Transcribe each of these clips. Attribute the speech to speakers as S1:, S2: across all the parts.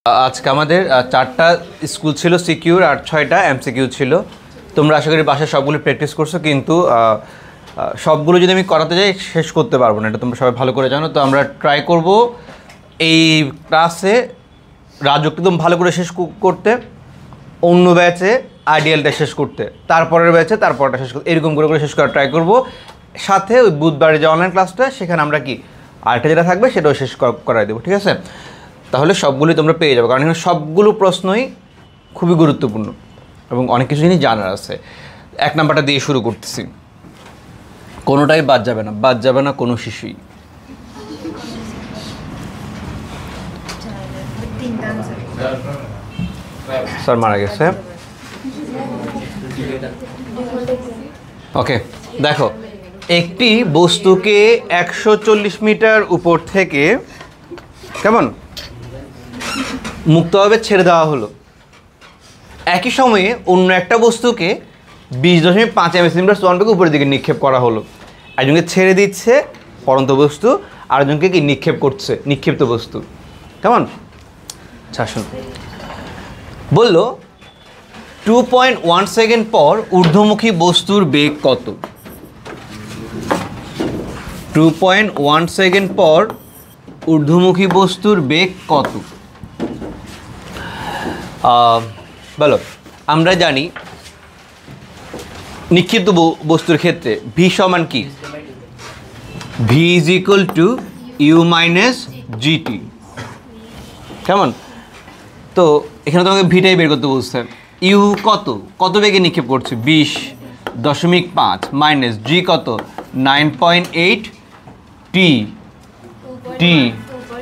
S1: আজকে আমাদের 4টা স্কুল ছিল সিকিউর আর 6টা এমসিকিউ ছিল। তোমরা আশা করি বাসায় সবগুলো প্র্যাকটিস করছো, কিন্তু সবগুলো যদি আমি করাতে যাই শেষ করতে পারবো না, এটা তোমরা সবাই ভালো করে জানো। তো আমরা ট্রাই করব এই ক্লাসে রাজক একদম ভালো করে শেষ করতে, অন্য ব্যাচে আইডিয়ালটা শেষ করতে, তারপরের ব্যাচে তারপরটা শেষ করতে, এরকম করে করে শেষ করার ট্রাই করব। সাথে ওই বুধবারে যে অনলাইন ক্লাসটা সেখানে আমরা কি আরেকটা যেটা থাকবে সেটাও শেষ করাই দেবো, ঠিক আছে? তাহলে সবগুলোই তোমরা পেয়ে যাবে, কারণ এখানে সবগুলো প্রশ্নই খুবই গুরুত্বপূর্ণ এবং অনেক কিছু জিনিস জানার আছে। 1 নাম্বারটা দিয়ে শুরু করতেছি, কোনোটাই বাদ যাবে না, বাদ যাবে না কোনো শিশুই। স্যার মারা গেছে। ওকে, দেখো একটি বস্তুকে 140 মিটার উপর থেকে কেমন মুক্তভাবে ছেড়ে দেওয়া হলো, একই সময়ে অন্য একটা বস্তুকে 20.5 সেন্টিমিটার সমান বেগে উপরের দিকে নিক্ষেপ করা হলো। একজনকে ছেড়ে দিচ্ছে পড়ন্ত বস্তু, আরেকজনকে কি নিক্ষেপ করছে নিক্ষিপ্ত বস্তু, কেমন? শাসন বলল 2.1 সেকেন্ড পর ঊর্ধ্বমুখী বস্তুর বেগ কত? 2.1 সেকেন্ড পর ঊর্ধ্বমুখী বস্তুর বেগ কত? বলো। আমরা জানি নিক্ষিপ্ত বস্তুর ক্ষেত্রে ভি সমান কি? V is equal to U minus GT, কেমন? তো এখানে তোমাকে ভিটাই বের করতে বলছে। ইউ কত কত বেগে নিক্ষেপ করছে? 20.5 মাইনাস জি কত 9.8 টি টি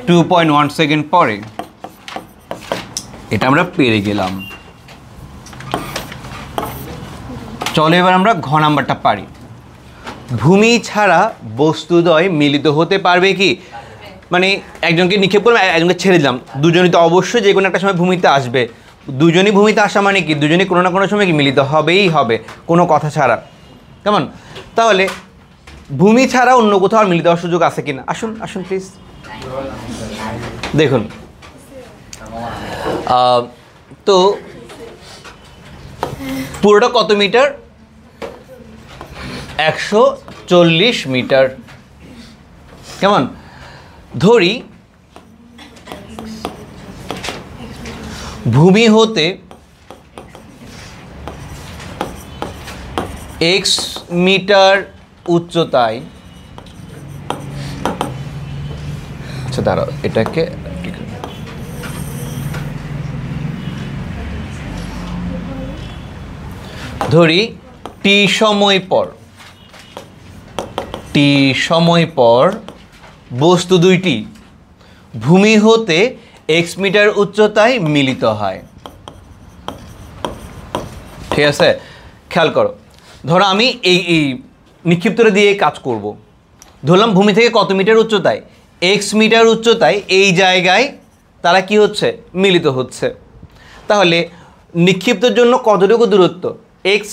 S1: 2.1 সেকেন্ড পরে। এটা আমরা পেরে গেলাম। চলো এবার আমরা ঘ নাম্বারটা পারি। ভূমি ছাড়া বস্তুদ্বয় মিলিত হতে পারবে কি? মানে একজনকে নিক্ষেপ করলাম, একজনকে ছেড়ে দিলাম, দুজনই তো অবশ্যই যে কোনো একটা সময় ভূমিতে আসবে। দুজনই ভূমিতে আসা মানে কি দুজনই কোনো না কোনো সময় কি মিলিত হবেই হবে, কোনো কথা ছাড়া, কেমন? তাহলে ভূমি ছাড়া অন্য কোথাও আর মিলিত হওয়ার সুযোগ আছে কিনা? আসুন আসুন প্লিজ দেখুন। তো পুরোটা কত মিটার? 140 মিটার, কেমন? ধরি ভূমি হতে x মিটার উচ্চতায়, আচ্ছা দাঁড়াও এটাকে ধরি টি সময় পর বস্তু দুইটি ভূমি হতে x মিটার উচ্চতায় মিলিত হয়, ঠিক আছে? খেয়াল করো, ধরো আমি এই নিক্ষিপ্তটা দিয়ে কাজ করব। ধরলাম ভূমি থেকে কত মিটার উচ্চতায়? x মিটার উচ্চতায় এই জায়গায় তারা কি হচ্ছে? মিলিত হচ্ছে। তাহলে নিক্ষিপ্তের জন্য কতটুকু দূরত্ব? x,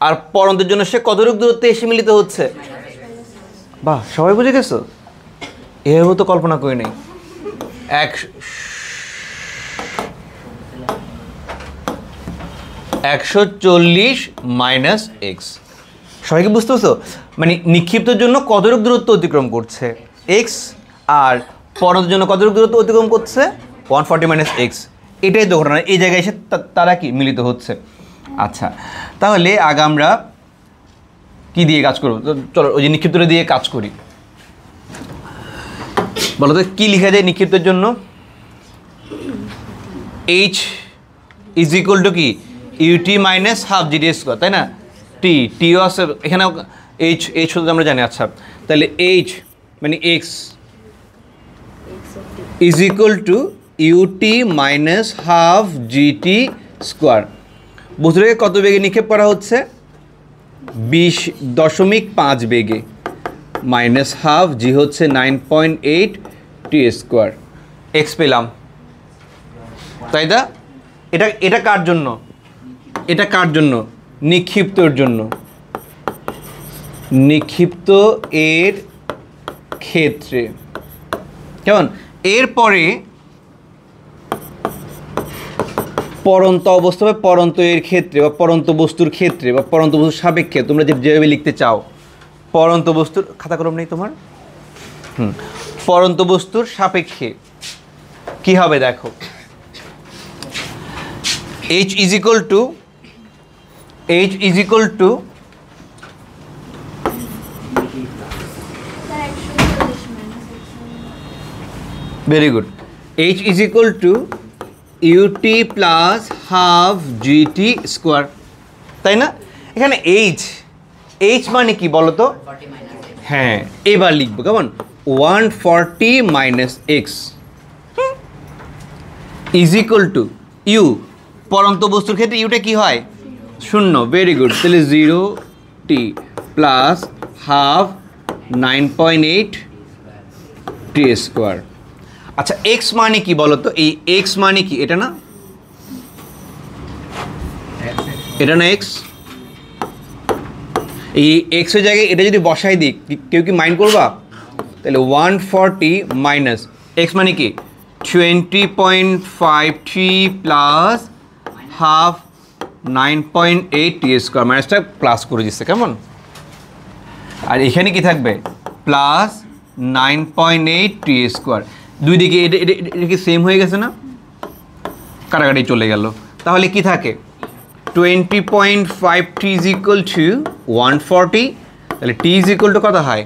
S1: আর পড়ন্তের জন্য সে কতটুকু দূরত্বে এসে মিলিত হচ্ছে? বাহ, সবাই বুঝে গেছো? এভাবে তো কল্পনা করি নাই। 140 মাইনাস এক্স, সবাইকে বুঝতে পারছো? মানে নিক্ষিপ্তের জন্য কতটুকু দূরত্ব অতিক্রম করছে এক্স, আর পড়ন্তের জন্য কতটুকু দূরত্ব অতিক্রম করছে 140 মাইনাস এক্স। এটাই তো ঘটনা, এই জায়গায় এসে তারা কি মিলিত হচ্ছে। আচ্ছা, তাহলে আগে আমরা কি দিয়ে কাজ করবো? চলো ওই যে নিক্ষিপ্তটা দিয়ে কাজ করি। বলো তো কি লেখা যায় নিক্ষিপ্তের জন্য? এইচ ইজ ইকুয়াল টু কি? UT minus half GT square, তাই না? টিও আছে এখানে, এইচ শুধু আমরা জানি। আচ্ছা, তাহলে এইচ মানে X is equal to UT minus half GT square. বস্তুটাকে কত বেগে নিক্ষেপ করা হচ্ছে? 20.5 বেগে, মাইনাস হাফ জি হচ্ছে 9.8 টি স্কোয়ার। এক্স পেলাম, তাই না? এটা কার জন্য? এটা কার জন্য? নিক্ষিপ্তর জন্য। নিক্ষিপ্ত এর ক্ষেত্রে, কেমন? এরপরে পরন্ত অবস্থা বা পরন্ত এর ক্ষেত্রে বা পরন্ত বস্তুর ক্ষেত্রে বা পরন্ত বস্তুর সাপেক্ষে তোমরা যেভাবে লিখতে চাও, পরন্ত বস্তুর খাতা কলম নেই তোমার, পরন্ত বস্তুর সাপেক্ষে কি হবে দেখো, H is equal to very good, H is equal to ut plus half gt square, তাই না? এখানে h মানে কি বলো তো? হ্যাঁ, এবার লিখবো কেমন, 140 minus x is equal to u, পরন্ত বস্তুর ক্ষেত্রে ইউটা কি হয়? 0, ভেরি গুড, তাহলে 0t plus half 9.8 t square. আচ্ছা, x মানে কি বলো তো? এই x মানে কি? এটা না, এটা না x, এই x এর জায়গায় এটা যদি বসাই দিই কেউ কি মাইন্ড করবা? তাহলে 140 মাইনাস x মানে কি 20.53 প্লাস হাফ 9.8 টি স্কোয়ার, মাইনাসটা প্লাস করে দিচ্ছে কেমন, আর এখানে কি থাকবে প্লাস 9.8 টি স্কোয়ার, দুই দিকে এটা কি সেম হয়ে গেছে না, কাটাকাটি চলে গেল, তাহলে কি থাকে 20.53 is equal to 140, তাহলে t is equal to কত হয়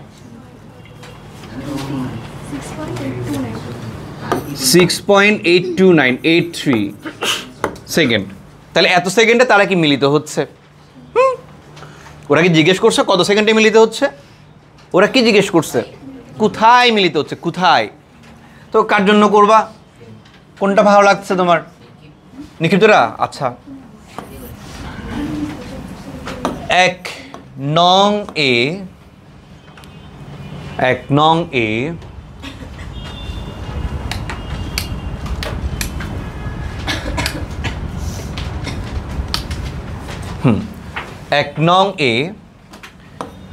S1: 6.82983 সেকেন্ড। তাহলে এত সেকেন্ডে তারা কি মিলিত হচ্ছে? ওরা কি জিজ্ঞেস করছে কত সেকেন্ডে মিলিত হচ্ছে? ওরা কি জিজ্ঞেস করছে কোথায় মিলিত হচ্ছে, কোথায়? তো কার জন্য করবা, কোনটা ভালো লাগছে তোমার নিখিতরা? আচ্ছা, 1 নং এ 1 নং এ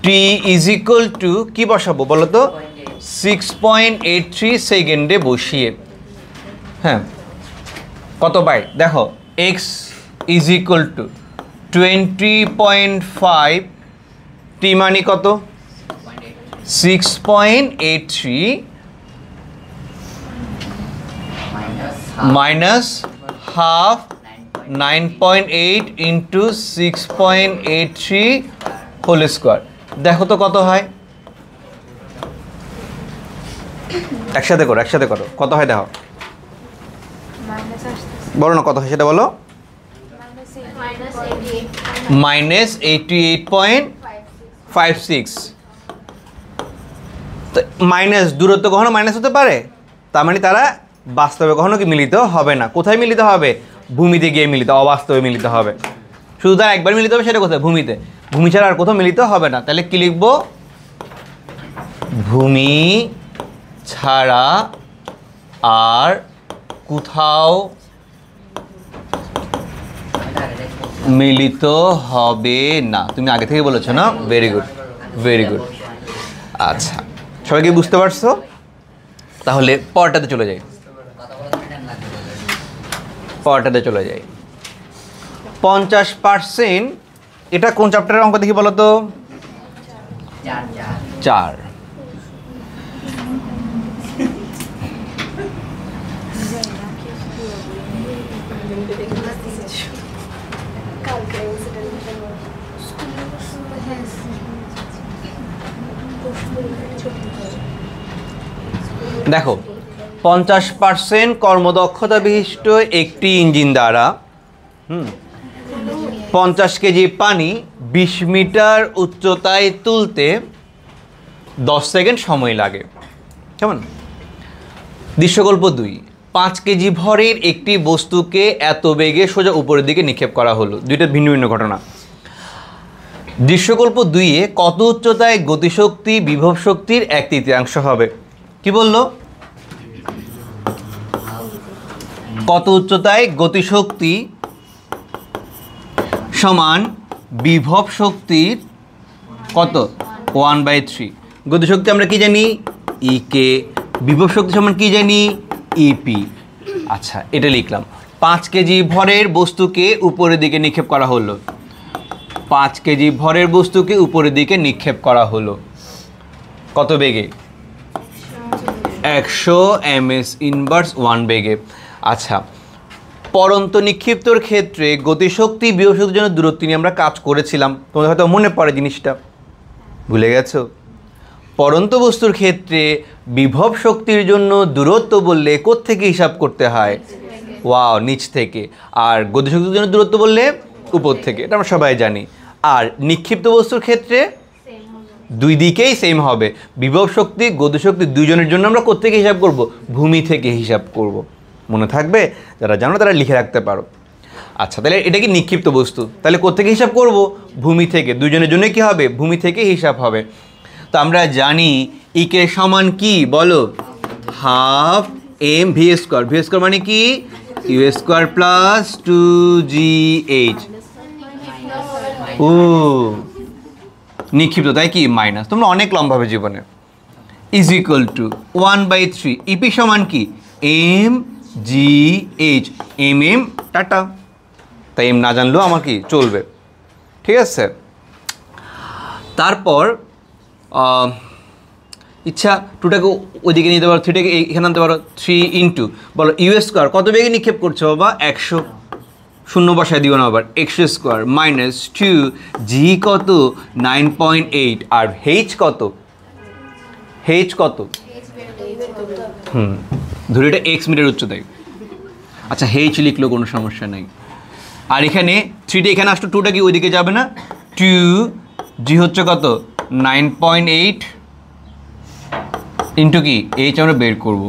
S1: t is equal to কি বসাবো বলো তো, 6.83 সেকেন্ডে বসিয়ে, হ্যাঁ কত পাই দেখো, x is equal to 20.5, t মানে কত 6.83 minus half 9.8 into 6.83 whole square, দেখো তো কত হয়, একসাথে করো কত হয় দেখো, বলো না কত হয় সেটা বলো, মাইনাস 88.56, মাইনাস দূরত্ব কখনো মাইনাস হতে পারে, তার মানে তারা বাস্তবে কখনো কি মিলিত হবে না, কোথায় মিলিত হবে, ভূমিতে গিয়ে মিলিত, অবাস্তবে মিলিত হবে, শুধু তারা একবার মিলিত হবে, সেটা কোথায়, ভূমিতে, ভূমি ছাড়া আর কোথাও মিলিত হবে না, তাহলে কি লিখবো, ভূমি ছাড়া আর কোথাও মিলিত হবে না, তুমি আগে থেকে বলেছো না, ভেরি গুড। আচ্ছা, সবাই কি বুঝতে পারছো? তাহলে পরটাতে চলে যাই, 50%, এটা কোন চ্যাপ্টারের অঙ্ক দেখি বলো তো, 4। দেখো 50% কর্মদক্ষতা বিশিষ্ট একটি ইঞ্জিন দ্বারা 50 কেজি পানি 20 মিটার উচ্চতায় তুলতে 10 সেকেন্ড সময় লাগে, কেমন? দৃশ্যকল্প 2, 5 কেজি ভরের একটি বস্তুকে এত বেগে সোজা উপরের দিকে নিক্ষেপ করা হলো, দুইটা ভিন্ন ভিন্ন ঘটনা। দৃশ্যকল্প 2-এ কত উচ্চতায় গতিশক্তি বিভব শক্তির 1/3 হবে? কি বললো? কত উচ্চতায় গতিশক্তি সমান বিভব শক্তির কত 1/3, গতিশক্তি আমরা কি জানি ই কে, বিভব শক্তি সমান কি জানি ইপি। আচ্ছা, এটা লিখলাম 5 কেজি ভরের বস্তুকে উপরের দিকে নিক্ষেপ করা হলো, 5 কেজি ভরের বস্তুকে উপরের দিকে নিক্ষেপ করা হলো কত বেগে? 100 ms ইনভার্স 1 বেগে। আচ্ছা, পরন্ত নিক্ষিপ্তর ক্ষেত্রে গতিশক্তি বিভব শক্তির জন্য দূরত্ব নিয়ে আমরা কাজ করেছিলাম, তোমাদের হয়তো মনে পড়ে জিনিসটা, ভুলে গেছো? পরন্ত বস্তুর ক্ষেত্রে বিভব শক্তির জন্য দূরত্ব বললে কোত্থেকে হিসাব করতে হয়? ওয়াও, নিচ থেকে। আর গতিশক্তির জন্য দূরত্ব বললে উপর থেকে, এটা আমরা সবাই জানি। আর নিক্ষিপ্ত বস্তুর ক্ষেত্রে দুই দিকেই সেম হবে, বিভব শক্তি গতিশক্তি দুইজনের জন্য আমরা কোত্থেকে হিসাব করব? ভূমি থেকে হিসাব করব। মনে থাকবে? যারা জানো তারা লিখে রাখতে পারো। আচ্ছা, তাহলে এটা কি নিক্ষিপ্ত বস্তু, তাহলে কোত্থেকে হিসাব করব? ভূমি থেকে। দুইজনের জন্য কি হবে? ভূমি থেকে হিসাব হবে। তো আমরা জানি ইকে সমান কি বলো? Half M V square. V square মানে কি? You square plus 2gh। ও নিক্ষিপ্ত, তাই কি? মাইনাস, তোমরা অনেক লম্বা হবে জীবনে। ইজ ইকুয়াল টু 1/3 ইপি সমান কি? M G H. M M টাটা, তাই এম না জানলেও আমার কি চলবে, ঠিক আছে? তারপর ইচ্ছা টুটাকে ওইদিকে নিতে পারো, থ্রিটাকে এখানে আনতে পারো। 3 ইন্টু বলো ইউ স্কোয়ার কত বেগে নিক্ষেপ করছো বাবা? 100, শূন্য বসায় দিও না আবার, 100 স্কোয়ার মাইনাস 2 জি কত? 9.8। আর হেইচ কত? হেইচ কত? ধরো এটা এক্স মিটার উচ্চতায়। আচ্ছা, হেইচ লিখলেও কোনো সমস্যা নেই। আর এখানে 3টা এখানে আসতো, 2টা কি ওইদিকে যাবে না? 2 জি হচ্ছে কত? 9.8 ইন্টু কি এইচ আমরা বের করব।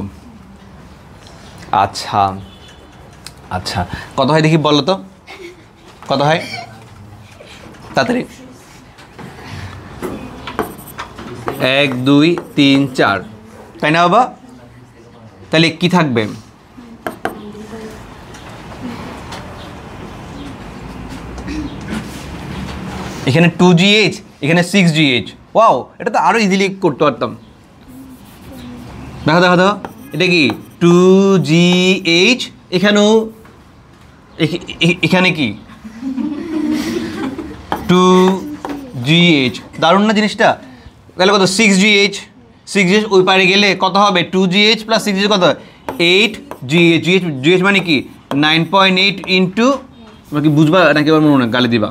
S1: আচ্ছা আচ্ছা, কত হয় দেখি বলো তো, কত হয় তাড়াতাড়ি? 1 2 3 4, তাই না বাবা? তাহলে কি থাকবে? এখানে 2gh, এখানে 6gh। ওয়াও, এটা তো আরো ইজিলি করতে পারতাম। দেখো দেখো দেখো, এটা কি 2gh, এখানেও এখানে কি 2gh। দারুণ না জিনিসটা? তাহলে কত? 6gh। 6gh ওই পারে গেলে কত হবে? 2gh প্লাস 6gh কত? 8gh। gh মানে কি? 9.8 ইন্টু, তোমরা কি বুঝবা নাকি আবার মনে গালি দিবা?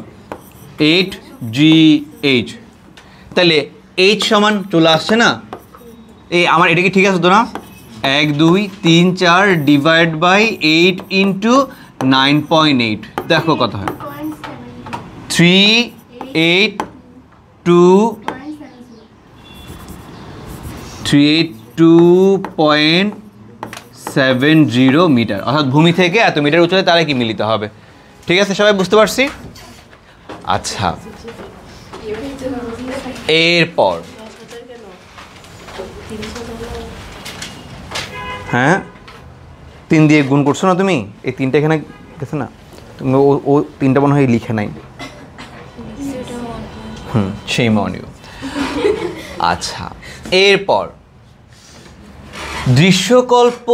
S1: 8gh। তাহলে h সমান চলে আসছে না? এই আমার এটা কি ঠিক আছে তো না? 1 2 3 4 ডিভাইড বাই 8 ইন্টু 9.8, দেখো কত হয়? 382.70 মিটার, অর্থাৎ ভূমি থেকে এত মিটার উচ্চতায় তারা কি মিলিত হবে। ঠিক আছে, সবাই বুঝতে পারছি? আচ্ছা, এরপর হ্যাঁ 3 দিয়ে গুণ করছো না তুমি? এই 3টা এখানে গেছে না? তুমি ও 3টা মনে হয় লিখে নাই। shame on you। আচ্ছা, এরপর দৃশ্যকল্প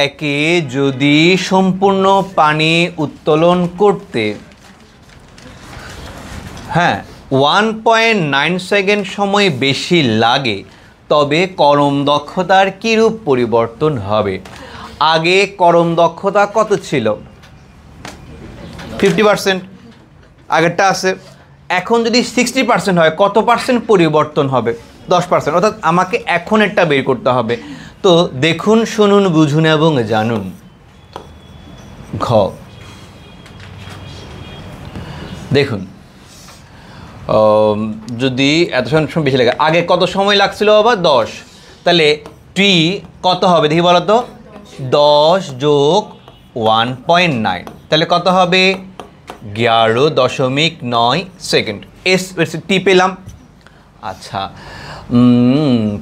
S1: একে যদি সম্পূর্ণ পানি উত্তোলন করতে 1.9 সেকেন্ড সময় বেশি লাগে, তবে করম দক্ষতার কিরূপ পরিবর্তন হবে? আগে করম দক্ষতা কত ছিল? 50%, আগেরটা আছে। এখন যদি 60% হয়, কত পার্সেন্ট পরিবর্তন হবে? 10%। অর্থাৎ আমাকে এখন এটা বের করতে হবে। তো দেখুন, শুনুন, বুঝুন এবং জানুন। ঘ, দেখুন, যদি এত সময় বেশি লাগে, আগে কত সময় লাগছিল বাবা? 10। তাহলে টি কত হবে দেখি বলো তো? 10 যোগ 1.9, তাহলে কত হবে? 11.9 সেকেন্ড। এস টি পেলাম। আচ্ছা,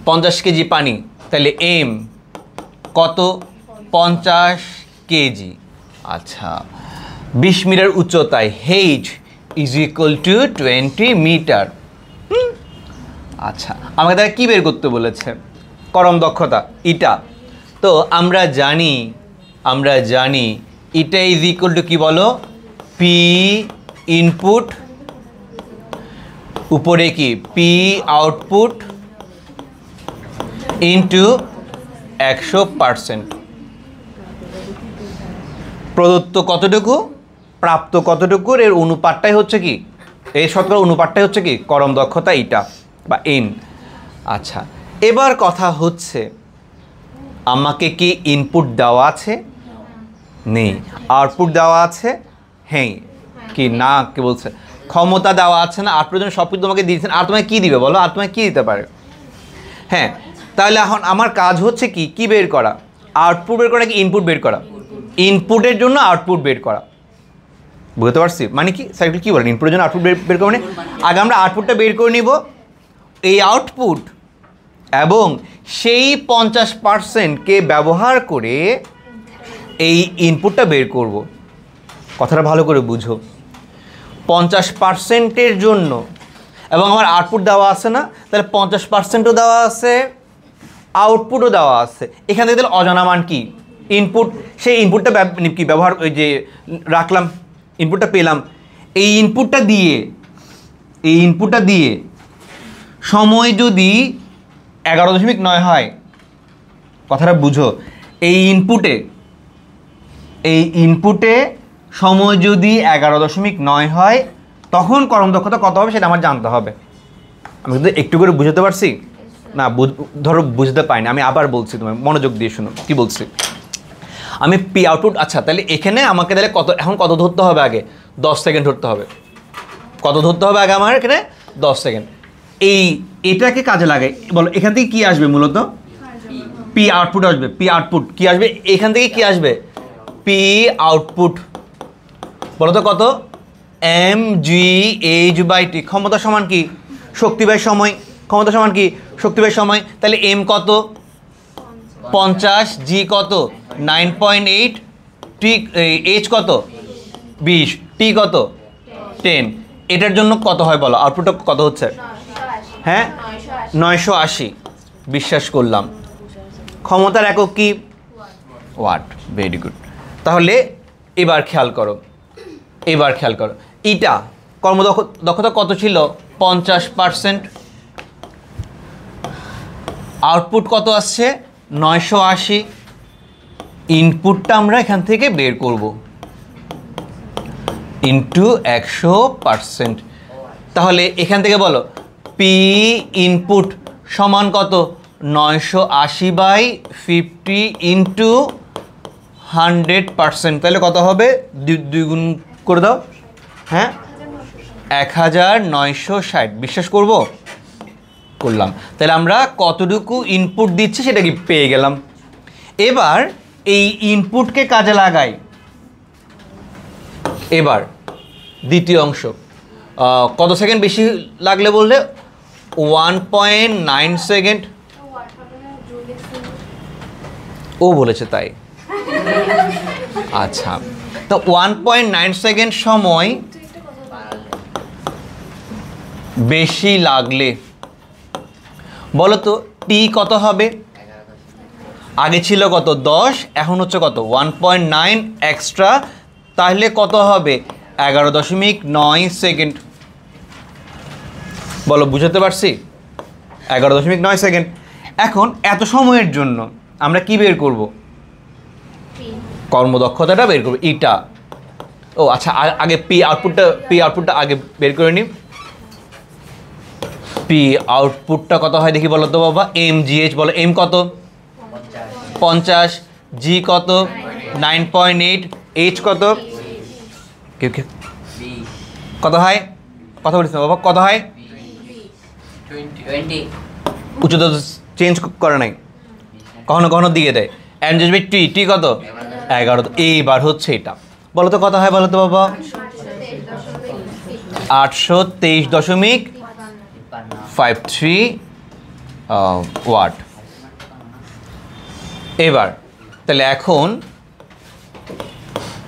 S1: 50 কেজি পানি, তাহলে এম কত? 50 কেজি। আচ্ছা, 20 মিটার উচ্চতায় height is equal to 20 metre. আচ্ছা, আমাকে তারা কী বের করতে বলেছে? করম দক্ষতা, ইটা। তো আমরা জানি এটা ইজ ইকুয়াল টু কি বলো, পি ইনপুট উপরে কি পি আউটপুট ইন্টু 100%। প্রদত্ত কতটুকু, প্রাপ্ত কতটুকুর এর অনুপাতটাই হচ্ছে কি, এই শতকরা অনুপাতটাই হচ্ছে কি কর্ম দক্ষতা ইটা বা এন। আচ্ছা, এবার কথা হচ্ছে আমাকে কি ইনপুট দেওয়া আছে, নেই। আউটপুট দেওয়া আছে, হ্যাঁ কি না, কি বলছে ক্ষমতা দেওয়া আছে না, আউটপুটের জন্য সব কিছু তোমাকে দিয়েছেন, আর তোমায় কী দিবে বলো, আর তোমায় কী দিতে পারে? হ্যাঁ, তাহলে এখন আমার কাজ হচ্ছে কি কি বের করা, আউটপুট বের করা কি ইনপুট বের করা, ইনপুটের জন্য আউটপুট বের করা। বুঝতে পারছি মানে কি সাইকেল কী বলেন, ইনপুটের জন্য আউটপুট বের করে, আগে আমরা আউটপুটটা বের করে নিব, এই আউটপুট এবং সেই 50%কে ব্যবহার করে এই ইনপুটটা বের করব। কথাটা ভালো করে বুঝো, 50%-এর জন্য, এবং আমার আউটপুট দেওয়া আছে না, তাহলে 50%ও দেওয়া আছে, আউটপুটও দেওয়া আছে। এখান থেকে তাহলে অজানা মান কি ইনপুট, সেই ইনপুটটা কি ব্যবহার, ওই যে রাখলাম, ইনপুটটা পেলাম, এই ইনপুটটা দিয়ে সময় যদি 11.9 হয়, কথাটা বুঝো, এই ইনপুটে সময় যদি 11.9 হয়, তখন কর্মদক্ষতা কত হবে সেটা আমার জানতে হবে। আমি কিন্তু একটু করে বুঝতে পারছি না, ধরো বুঝতে পারিনি, আমি আবার বলছি, তোমার মনোযোগ দিয়ে শুনো কি বলছি। আমি পি আউটপুট, আচ্ছা তাহলে এখানে আমাকে তাহলে এখন কত ধরতে হবে, আগে 10 সেকেন্ড ধরতে হবে। কত ধরতে হবে আগে আমার এখানে 10 সেকেন্ড। এটাকে কাজে লাগাই, বলো এখান থেকে কি আসবে, মূলত পি আউটপুট আসবে। পি আউটপুট কি আসবে, এখান থেকে কি আসবে, পি আউটপুট। বলো তো কত, mgh/t। ক্ষমতা সমান কি শক্তি বাই সময়, ক্ষমতা সমান কি শক্তি বাই সময়। তাহলে এম কত 50, জি কত 9.8, টি এইচ কত 20, টি কত 10। এটার জন্য কত হয় বলো, আউটপুটটা কত হচ্ছে, হ্যাঁ 980। বিশ্বাস করলাম। ক্ষমতার একক কি, ওয়াট। Very good. তাহলে এবার খেয়াল করো, ইটা কর্মদক্ষতা কত ছিল 50%, আউটপুট কত আসছে 980, ইনপুটটা আমরা এখান থেকে বের করব ইন্টু 100%। তাহলে এখান থেকে বলো পি ইনপুট সমান কত 980/50 ইন্টু 100%। তাহলে কত হবে, 2 গুণ করে দাও, হ্যাঁ 1960। বিশ্বাস করলাম। তাহলে আমরা কতটুকু ইনপুট দিচ্ছি সেটা কি পেয়ে গেলাম। এবার এই ইনপুটকে কাজে লাগাই। এবার দ্বিতীয় অংশ, কত সেকেন্ড বেশি লাগলে বললে 1.9 সেকেন্ড। ও বলেছে তাই, আচ্ছা। তো 1.9 সেকেন্ড সময় বেশি লাগলে বলো তো টি কত হবে, আগে ছিল কত 10, এখন হচ্ছে কত 1.9 এক্সট্রা, তাহলে কত হবে 11.9 সেকেন্ড। বলো বুঝতে পারছি, 11.9 সেকেন্ড। এখন এত সময়ের জন্য আমরা কি বের করব, কর্মদক্ষতাটা বের করব, ইটা। ও আচ্ছা, আগে পি আউটপুটটা আগে বের করে নিই। পি আউটপুটটা কত হয় দেখি বলো তো বাবা, mgh বলো, এম কত 50, জি কত 9.8, এইচ কত, কত হয়, কথা বলিস না বাবা, কত হয়
S2: 20
S1: উচ্চতা চেঞ্জ করে নাই, কখনো দিয়ে দেয়। এনগেজমেন্ট টি কত 11। এইবার হচ্ছে এটা, বলো তো কত হয় বলো তো বাবা, 823.53 ওয়াট। এবার তাহলে এখন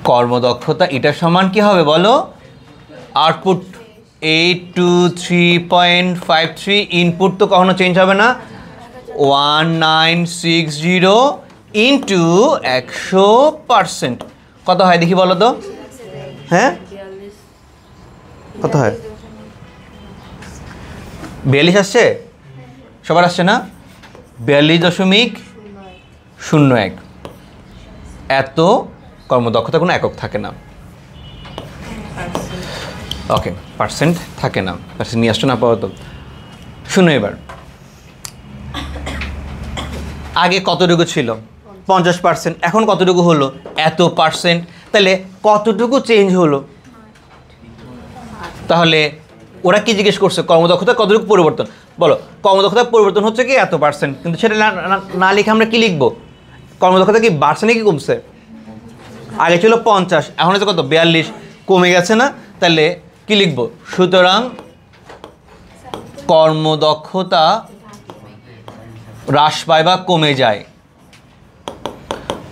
S1: কর্মদক্ষতা এটার সমান কি হবে বলো, আউটপুট 823.53, ইনপুট তো কখনো চেঞ্জ হবে না, 1960 ইন্টু 100%। কত হয় দেখি বলো তো? হ্যাঁ কত হয়? 42 আসছে? সবার আসছে না? 42.01। এত কর্মদক্ষতা কোনো একক থাকে না। ওকে, পার্সেন্ট থাকে না, পার্সেন্ট নিয়ে আসছো না পাওয়া তো। শুনো এবার, আগে কতটুকু ছিল? 50%। এখন কতটুকু হলো? এত পার্সেন্ট। তাহলে কতটুকু চেঞ্জ হলো? তাহলে ওরা কি জিজ্ঞেস করছে? কর্মদক্ষতা কতটুকু পরিবর্তন। বলো, কর্মদক্ষতা পরিবর্তন হচ্ছে কি এত পার্সেন্ট, কিন্তু সেটা না লিখে আমরা কি লিখবো? কর্মদক্ষতা কি বাড়ছে নাকি কমছে? আগে ছিল 50, এখন হচ্ছে কত? 42, কমে গেছে না? তাহলে কি লিখবো? সুতরাং কর্মদক্ষতা হ্রাস পায় বা কমে যায়।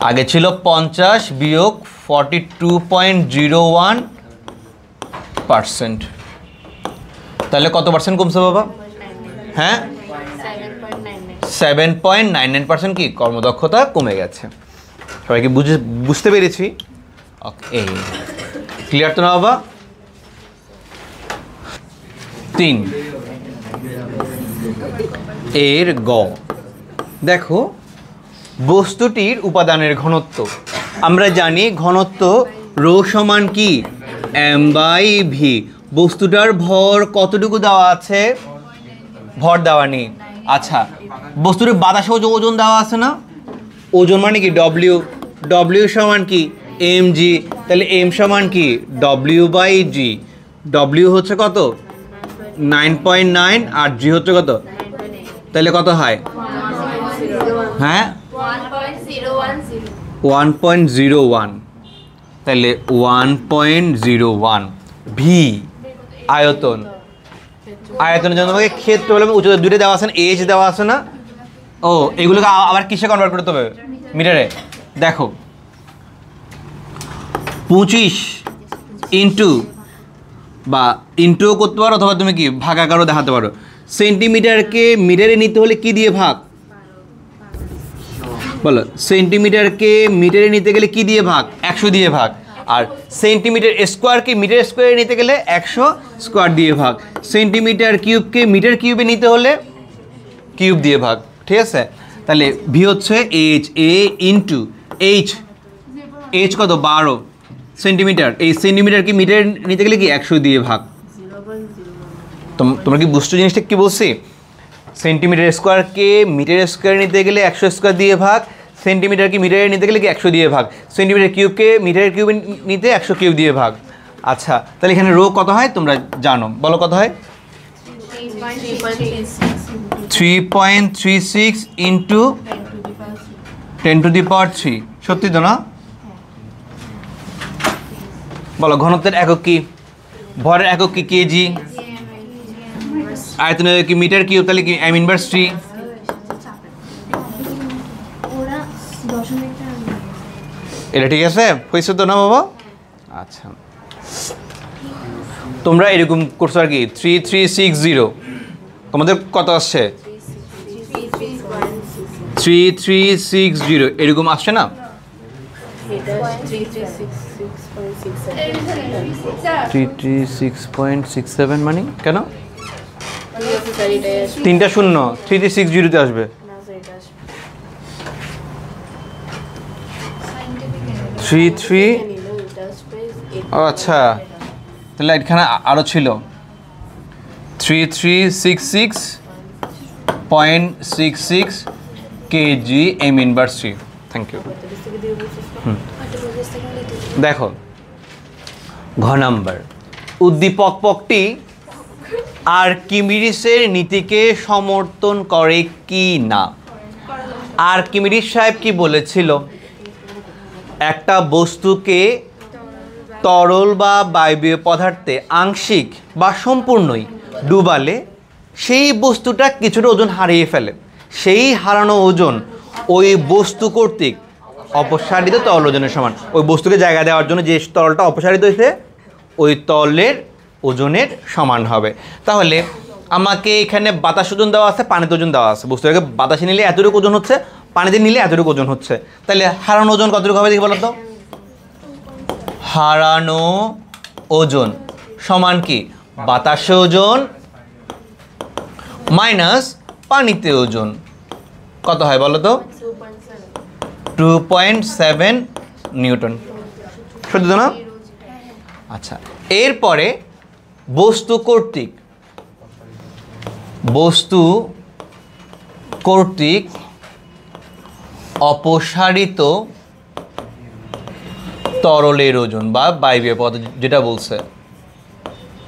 S1: আগে ছিল 50 বিয়োগ 42.01%। তাহলে কত পার্সেন্ট কমছে বাবা? হ্যাঁ, 7.99% কি কর্মদক্ষতা কমে গেছে। সবাইকে বুঝতে পেরেছি? ওকে, ক্লিয়ার তো না বাবা? 3 এর গ, দেখো বস্তুটির উপাদানের ঘনত্ব। আমরা জানি ঘনত্ব রো সমান কি m/v। বস্তুটার ভর কতটুকু দেওয়া আছে? ভর দেওয়া নেই। আচ্ছা, বস্তুর বাতাসে ওজন দেওয়া আছে না? ওজন মানে কি ডব্লিউ, ডব্লিউ সমান কি mg। তাহলে m সমান কি w/g। ডব্লিউ হচ্ছে কত? 9.9 আর g হচ্ছে কত? তাহলে কত হয়? হ্যাঁ, 1.01। তাহলে 1.01 ভি আয়তন। আয়তনের জন্য আমাকে ক্ষেত্র বলে উচ্চতা দুটো দেওয়া আছে না, এইচ দেওয়া আছে না? ও, এগুলোকে আবার কিসে কনভার্ট করতে হবে? মিটারে। দেখো 25 ইন্টু বা ইন্টুও করতে পারো, অথবা তুমি কি ভাগাকারও দেখাতে পারো। সেন্টিমিটারকে মিটারে নিতে হলে কি দিয়ে ভাগ? বলো, সেন্টিমিটারকে মিটারে নিতে গেলে কি দিয়ে ভাগ? 100 দিয়ে ভাগ। আর সেন্টিমিটার স্কোয়ারকে মিটার স্কোয়ারে নিতে গেলে 100 স্কোয়ার দিয়ে ভাগ। সেন্টিমিটার কিউবকে মিটার কিউবে নিতে হলে কিউব দিয়ে ভাগ। ঠিক আছে? তাহলে ভি হচ্ছে এইচ, এ ইন্টু এইচ। এইচ কত? 12 সেন্টিমিটার। এই সেন্টিমিটারকে মিটার নিতে গেলে কি 100 দিয়ে ভাগ। তোমরা কি বুঝছো জিনিসটা কি বলছি? সেন্টিমিটার স্কোয়ারকে মিটার স্কোয়ারে নিতে গেলে 100 স্কোয়ার দিয়ে ভাগ, সেন্টিমিটারকে মিটারে নিতে গেলে কি 100 দিয়ে ভাগ, সেন্টিমিটার কিউবকে মিটারের কিউবে নিতে 100 কিউব দিয়ে ভাগ। আচ্ছা, তাহলে এখানে রো কত হয় তোমরা জানো? বলো কত হয়? 3.36 ইন্টু 10⁻³ সত্যি তো না? বলো, ঘনত্বের একক কি? ভরের একক কি? কেজি। আয়তনের কি? Metre cube. তাহলে কি m/3। এটা ঠিক আছে? হয়েছে তো না বাবা? আচ্ছা, তোমরা এরকম করছো আর কি 3360। তোমাদের কত আসছে? 3360 এরকম আসছে না? 336.67 মানে কেন? 3টা শূন্য 3360-তে আসবে। 33। ও আচ্ছা, তাহলে এখানে আরও ছিল 3366.66 কেজি m/3। Thank you. দেখো ঘ নাম্বার, উদ্দীপক পকটি আর্কিমিডিসের নীতিকে সমর্থন করে কি না? আর্কিমিডিস সাহেব কি বলেছিল? একটা বস্তুকে তরল বা বায়বীয় পদার্থে আংশিক বা সম্পূর্ণই ডুবালে সেই বস্তুটা কিছুটা ওজন হারিয়ে ফেলে। সেই হারানো ওজন ওই বস্তু কর্তৃক অপসারিত তরল ওজনের সমান। ওই বস্তুকে জায়গা দেওয়ার জন্য যে তরলটা অপসারিত হয়েছে ওই তরলের ওজনের সমান হবে। তাহলে আমাকে এখানে বাতাস ওজন দেওয়া আছে, পানিতে ওজন দেওয়া আছে। বস্তুটাকে বাতাসে নিলে এতটুকু ওজন হচ্ছে, পানিতে নিলে এতটুকু ওজন হচ্ছে। তাহলে হারানো ওজন কতটুকু হবে দেখি বলো তো? ছাড়ানো ওজন সমান কি বাতাসে ওজন মাইনাস পানিতে ওজন কত হয় বলো তো 2.7 নিউটন সত্যি তো না আচ্ছা এরপরে বস্তু কর্তৃক অপসারিত তরলের ওজন বা বায়বীয় পদ যেটা বলছে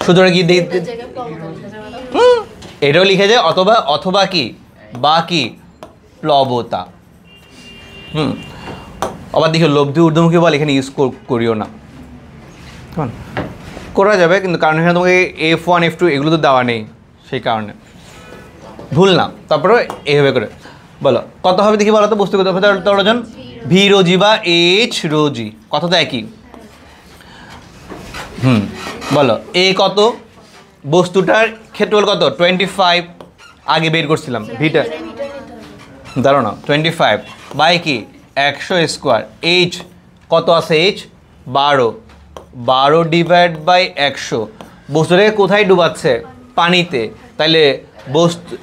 S1: সুতরাং কি এটাও লিখে যায় অথবা কি বা কি প্লবতা আবার দেখো লব্ধি ঊর্ধ্বমুখী বল এখানে ইউজ করিও না কেমন করা যাবে কিন্তু কারণ এখানে তোমাকে F1 F2 এগুলো তো দেওয়া নেই সেই কারণে ভুল না তারপরে এইভাবে করে বলো কত হবে দেখি বলো তো বস্তুগত ওজন ভি রোজি বা এইচ রোজি কত তো একই বলো এ কত বস্তুটার ক্ষেত্রফল কত 25 আগে বের করছিলাম ভিটা দাঁড়ো না 25 বাই কি 100 স্কোয়ার এইচ কত আছে এইচ 12 ডিভাইড বাই 100 বস্তুটাকে কোথায় ডুবাচ্ছে পানিতে তাহলে বস্তু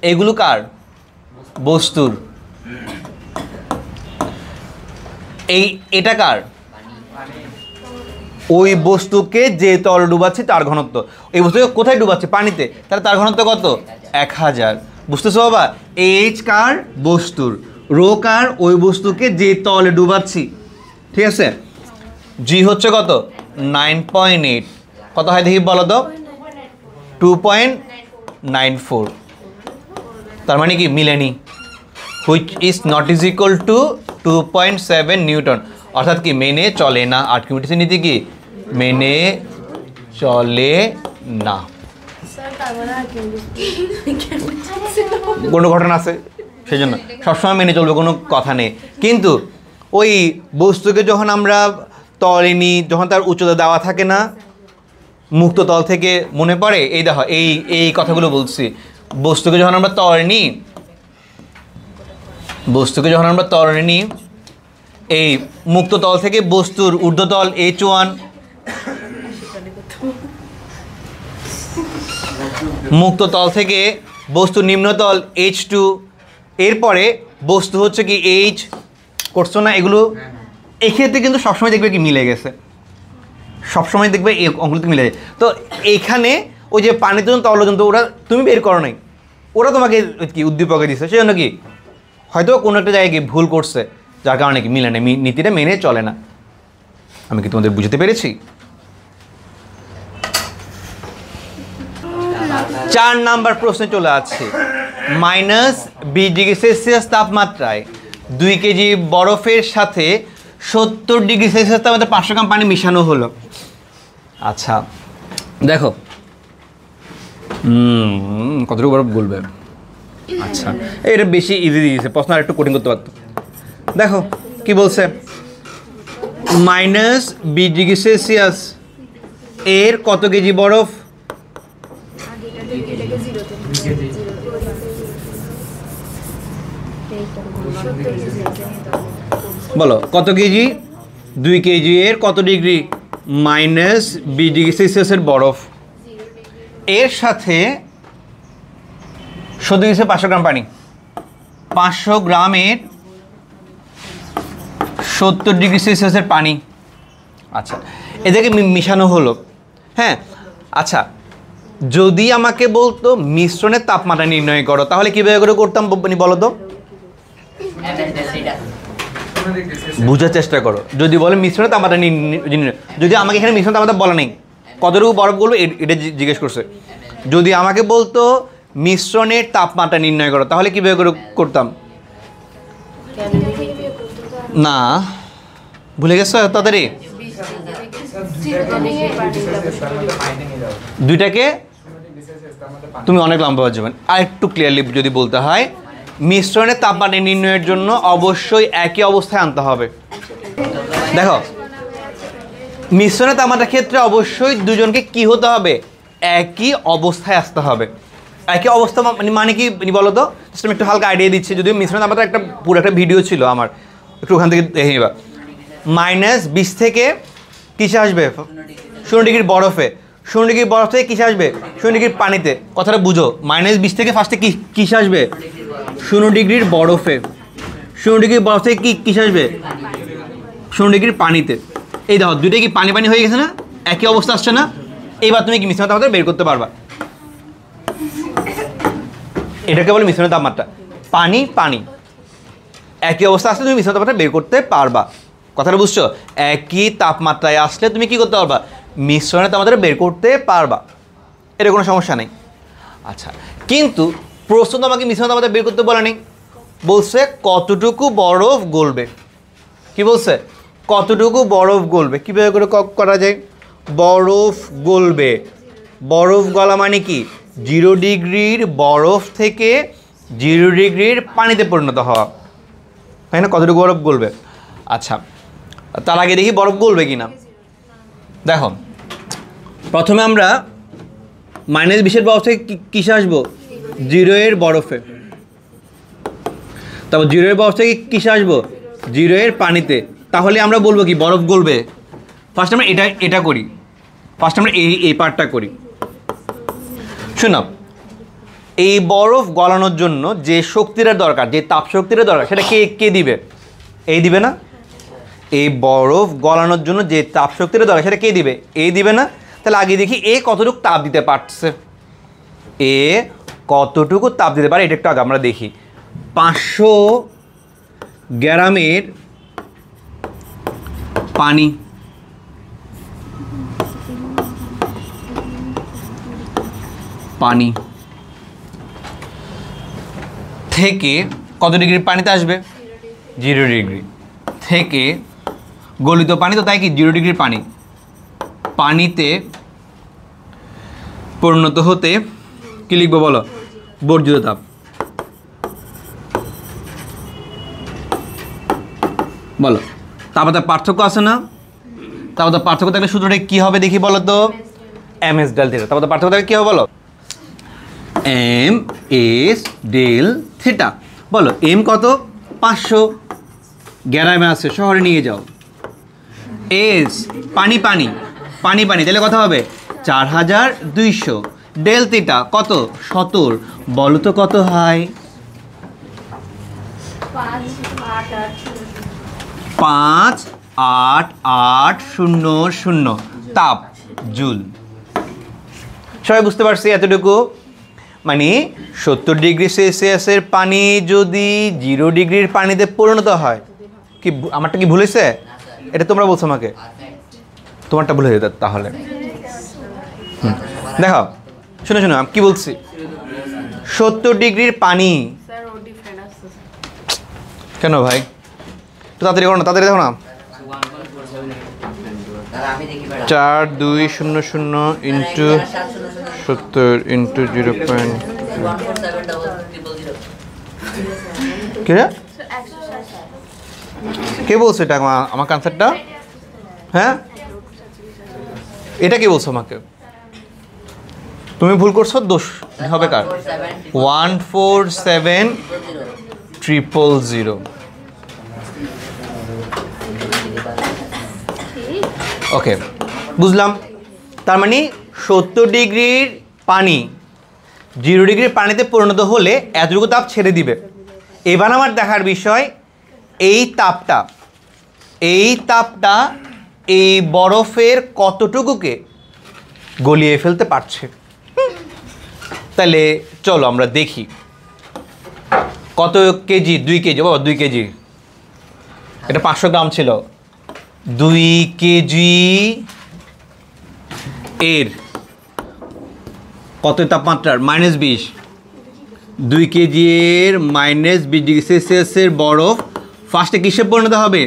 S1: এগুলো কার বস্তুর এটা কার ওই বস্তুকে যে তল ডুবাচ্ছে তার ঘনত্ব এই বস্তুকে কোথায় ডুবাচ্ছে পানিতে তাহলে তার ঘনত্ব কত 1000 বুঝতেছো বাবা এইচ কার বস্তুর রো কার ওই বস্তুকে যে তলে ডুবাচ্ছি ঠিক আছে জি হচ্ছে কত 9.8 কত হয় দেখি বলো তো 2.94 তার মানে কি মিলেনি which is not is equal to 2.7 newton অর্থাৎ কি মেনে চলে না আর্কিমিডিসের নীতি কি মেনে চলে না কোনো ঘটনা আছে সেই জন্য সবসময় মেনে চলবে কোনো কথা নেই কিন্তু ওই বস্তুকে যখন আমরা তলে নিই যখন তার উচ্চতা দেওয়া থাকে না মুক্ত তল থেকে মনে পড়ে এই দেখো এই কথাগুলো বলছি বস্তুকে যখন আমরা তলে নিই এই মুক্ত তল থেকে বস্তুর ঊর্ধ্বতল H1 মুক্ত তল থেকে বস্তুর নিম্নতল H2 এরপরে বস্তু হচ্ছে কি H করছো না এগুলো এক্ষেত্রে কিন্তু সবসময় দেখবে কি মিলে গেছে সবসময় দেখবে এই অঙ্কগুলো মিলে যায় তো এইখানে ওই যে পানির জন্য তরল জন্য ওরা তুমি বের করো নাই ওরা তোমাকে কি উদ্দীপকে দিচ্ছে সেই জন্য কি হয়তো কোনো একটা জায়গায় গিয়ে ভুল করছে যার কারণে কি মিলে না নীতিটা মেনে চলে না আমি কি তোমাদের বুঝতে পেরেছি 4 নাম্বার প্রশ্নে চলে আসছে -20°C তাপমাত্রায় 2 কেজি বরফের সাথে 70°C তাপমাত্রায় 500 গ্রাম পানি মিশানো হলো আচ্ছা দেখো কতটুকু বরফ বলবে আচ্ছা এটা বেশি ইজি দিয়েছে প্রশ্ন আর একটু কঠিন করতে পারতো দেখো কি বলছে -20°C এর কত কেজি বরফ বলো কত কেজি 2 কেজি এর কত ডিগ্রি -20°C এর বরফ এর সাথে 500 গ্রাম পানি 500 গ্রামের 70°C এর পানি আচ্ছা এদেরকে মিশানো হলো হ্যাঁ আচ্ছা যদি আমাকে বলতো মিশ্রণের তাপমাত্রা নির্ণয় করো তাহলে কীভাবে করে করতাম বলো তো বুঝার চেষ্টা করো যদি বলে মিশ্রণের তাপমাত্রা যদি আমাকে এখানে মিশ্রণ তাপমাত্রা বলা নেই কতটুকু বরফ বলবো এটা জিজ্ঞেস করছে যদি আমাকে বলতো মিশ্রণের তাপমাত্রা নির্ণয় করো তাহলে কীভাবে করে করতাম না ভুলে গেছো তাড়াতাড়ি দুইটাকে তুমি অনেক লম্বা হয়ে যাবেন আর একটু ক্লিয়ারলি যদি বলতে হয় মিশ্রণের তাপমাত্রা নির্ণয়ের জন্য অবশ্যই একই অবস্থায় আনতে হবে দেখো মিশ্রণের তাপমাত্রার ক্ষেত্রে অবশ্যই দুজনকে কি হতে হবে একই অবস্থায় আসতে হবে একই অবস্থা মানে কি বলো তো আমি একটু হালকা আইডিয়া দিচ্ছি যদিও মিশ্রণের তাপমাত্রা একটা পুরো একটা ভিডিও ছিল আমার একটু ওখান থেকে দেখে নিবা -20 থেকে কিসে আসবে? 0 ডিগ্রি বরফে। 0 ডিগ্রি বরফ থেকে কিসে আসবে? 0 ডিগ্রির পানিতে। কথাটা বুঝো, -20 থেকে ফার্স্টে কিসে আসবে? 0 ডিগ্রির বরফে। 0 ডিগ্রি বরফ থেকে কিসে আসবে? 0 ডিগ্রির পানিতে। এই দেখো দুইটা কি পানি পানি হয়ে গেছে না? একই অবস্থা আসছে না? এইবার তুমি কি মিশ্রণ তাপমাত্রা বের করতে পারবা। এটাকে বলে মিশ্রণ তাপমাত্রা। পানি পানি একই অবস্থা আসলে তুমি মিশ্রণ তাপমাত্রা বের করতে পারবা। কথাটা বুঝছো? একই তাপমাত্রায় আসলে তুমি কি করতে পারবা? মিশ্রণের তাপমাত্রা বের করতে পারবা, এটা কোনো সমস্যা নেই। আচ্ছা, কিন্তু প্রশ্ন তো আমাকে মিশ্রণ তাপমাত্রা বের করতে বলে নেই, বলছে কতটুকু বরফ গলবে। কি বলছে? কতটুকু বরফ গলবে। কীভাবে করে করা যায়? বরফ গলবে, বরফ গলা মানে কি? 0 ডিগ্রির বরফ থেকে 0 ডিগ্রির পানিতে পরিণত হওয়া, তাই না? কতটুকু বরফ গলবে। আচ্ছা, তার আগে দেখি বরফ গলবে কি না। দেখো, প্রথমে আমরা -20 বরফ থেকে কিসে আসবো? 0 এর বরফে। তারপর 0 এর বরফ থেকে কিসে আসবো? 0 এর পানিতে। তাহলে আমরা বলবো কি বরফ গলবে? ফার্স্ট আমরা এটা করি, ফার্স্ট আমরা এই পার্টটা করি। শোনো, এই বরফ গলানোর জন্য যে শক্তিটা দরকার, যে তাপ শক্তিটা দরকার, সেটা কে দিবে? এই দিবে না? এই বরফ গলানোর জন্য যে তাপ শক্তিটা দরকার সেটা কে দিবে? এই দিবে না? তাহলে আগে দেখি এ কতটুকু তাপ দিতে পারছে। এ কতটুকু তাপ দিতে পারে এটা একটু আগে আমরা দেখি। 500 গ্রামের পানি থেকে কত ডিগ্রির পানিতে আসবে? 0 ডিগ্রি থেকে গলিত পানি, তো তাই কি 0 ডিগ্রির পানিতে পরিণত হতে কি লিখবো বলো? বর্ধিত তাপ। বলো, তাপমাত্রার পার্থক্য আছে না? তাপমাত্রার পার্থক্য থাকলে সূত্রটা কি হবে দেখি বলো তো? ms del theta. তাপমাত্রার পার্থক্য থাকলে কি হবে বলো? ms del theta. বলো m কত? 500 গ্রামে আছে, শহরে নিয়ে যাও। s পানি তাহলে কত হবে? 4200। ডেল থিটা কত? 70। বলো তো কত হয়? 58800 তাপ জুল। সবাই বুঝতে পারছি এতটুকু? মানে 70 ডিগ্রি সেলসিয়াসের পানি যদি 0 ডিগ্রির পানিতে পরিণত হয়, কি আমারটা কি ভুল হয়েছে? এটা তোমরা বলছো আমাকে, তোমারটা ভুল হয়ে যেত তাহলে। দেখো, শুনো আমি কি বলছি। 70 ডিগ্রির পানি, কেন ভাই একটু তাড়াতাড়ি করো না, তাড়াতাড়ি দেখো না। 4200 ইন্টু 70 ইন্টু 0. কে বলছো এটা? আমার আনসারটা? হ্যাঁ, এটা কি বলছো আমাকে? তুমি ভুল করছো, দোষ হবে কার? 147000। ওকে, বুঝলাম। তার মানে 70 ডিগ্রির পানি 0 ডিগ্রির পানিতে পরিণত হলে এতটুকু তাপ ছেড়ে দিবে। এবার আমার দেখার বিষয় এই তাপটা এই বরফের কতটুকুকে গলিয়ে ফেলতে পারছে। তাহলে চলো আমরা দেখি কত কেজি। 2 কেজি বাবা, 2 কেজি। এটা 500 গ্রাম ছিল। 2 কেজি এর কত তাপমাত্রার? -20। 2 কেজি এর -20 ডিগ্রি সেলসিয়াসের বরফ ফার্স্টে কিসে পরিণত হবে?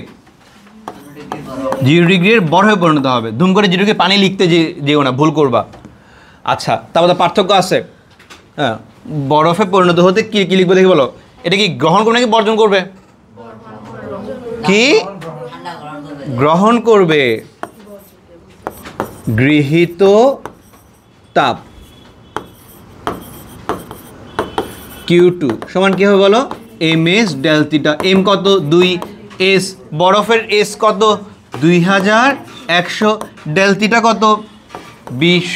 S1: 0 ডিগ্রির বরফে পরিণত হবে। ধুম করে 0 ডিগ্রি পানি লিখতে যেও না, ভুল করবা। আচ্ছা, তারপরে পার্থক্য আছে। হ্যাঁ, বরফে পরিণত হতে কি লিখবে দেখি বলো? এটা কি গ্রহণ করবে নাকি বর্জন করবে? কি গ্রহণ করবে? গৃহীত তাপ Q2 সমান কি হবে বলো? ms del theta. m কত? 2, এস, বরফের এস কত 2100, ডেলটিটা কত 20,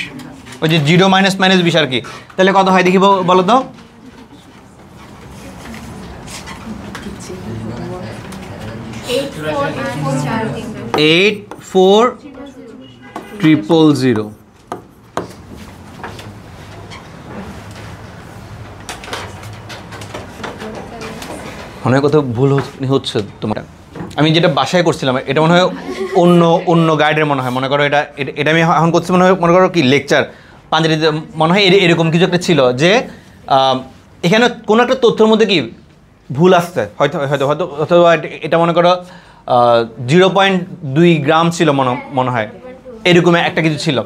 S1: ওই যে 0 মাইনাস মাইনাস 20 আর কি। তাহলে কত হয় দেখি বলো তো? 84,000,000। মনে হয় কোথাও ভুল হচ্ছে তোমার। আমি যেটা বাসায় করছিলাম এটা মনে হয় অন্য গাইডের মনে করো এটা আমি এখন করছি মনে করো কি লেকচার পাঞ্জাবিতে মনে হয় এরকম কিছু একটা ছিল যে এখানে কোনো একটা তথ্যের মধ্যে কি ভুল আসছে হয়তো অথবা এটা মনে করো 0.2 গ্রাম ছিল মনে হয়, এরকম একটা কিছু ছিল।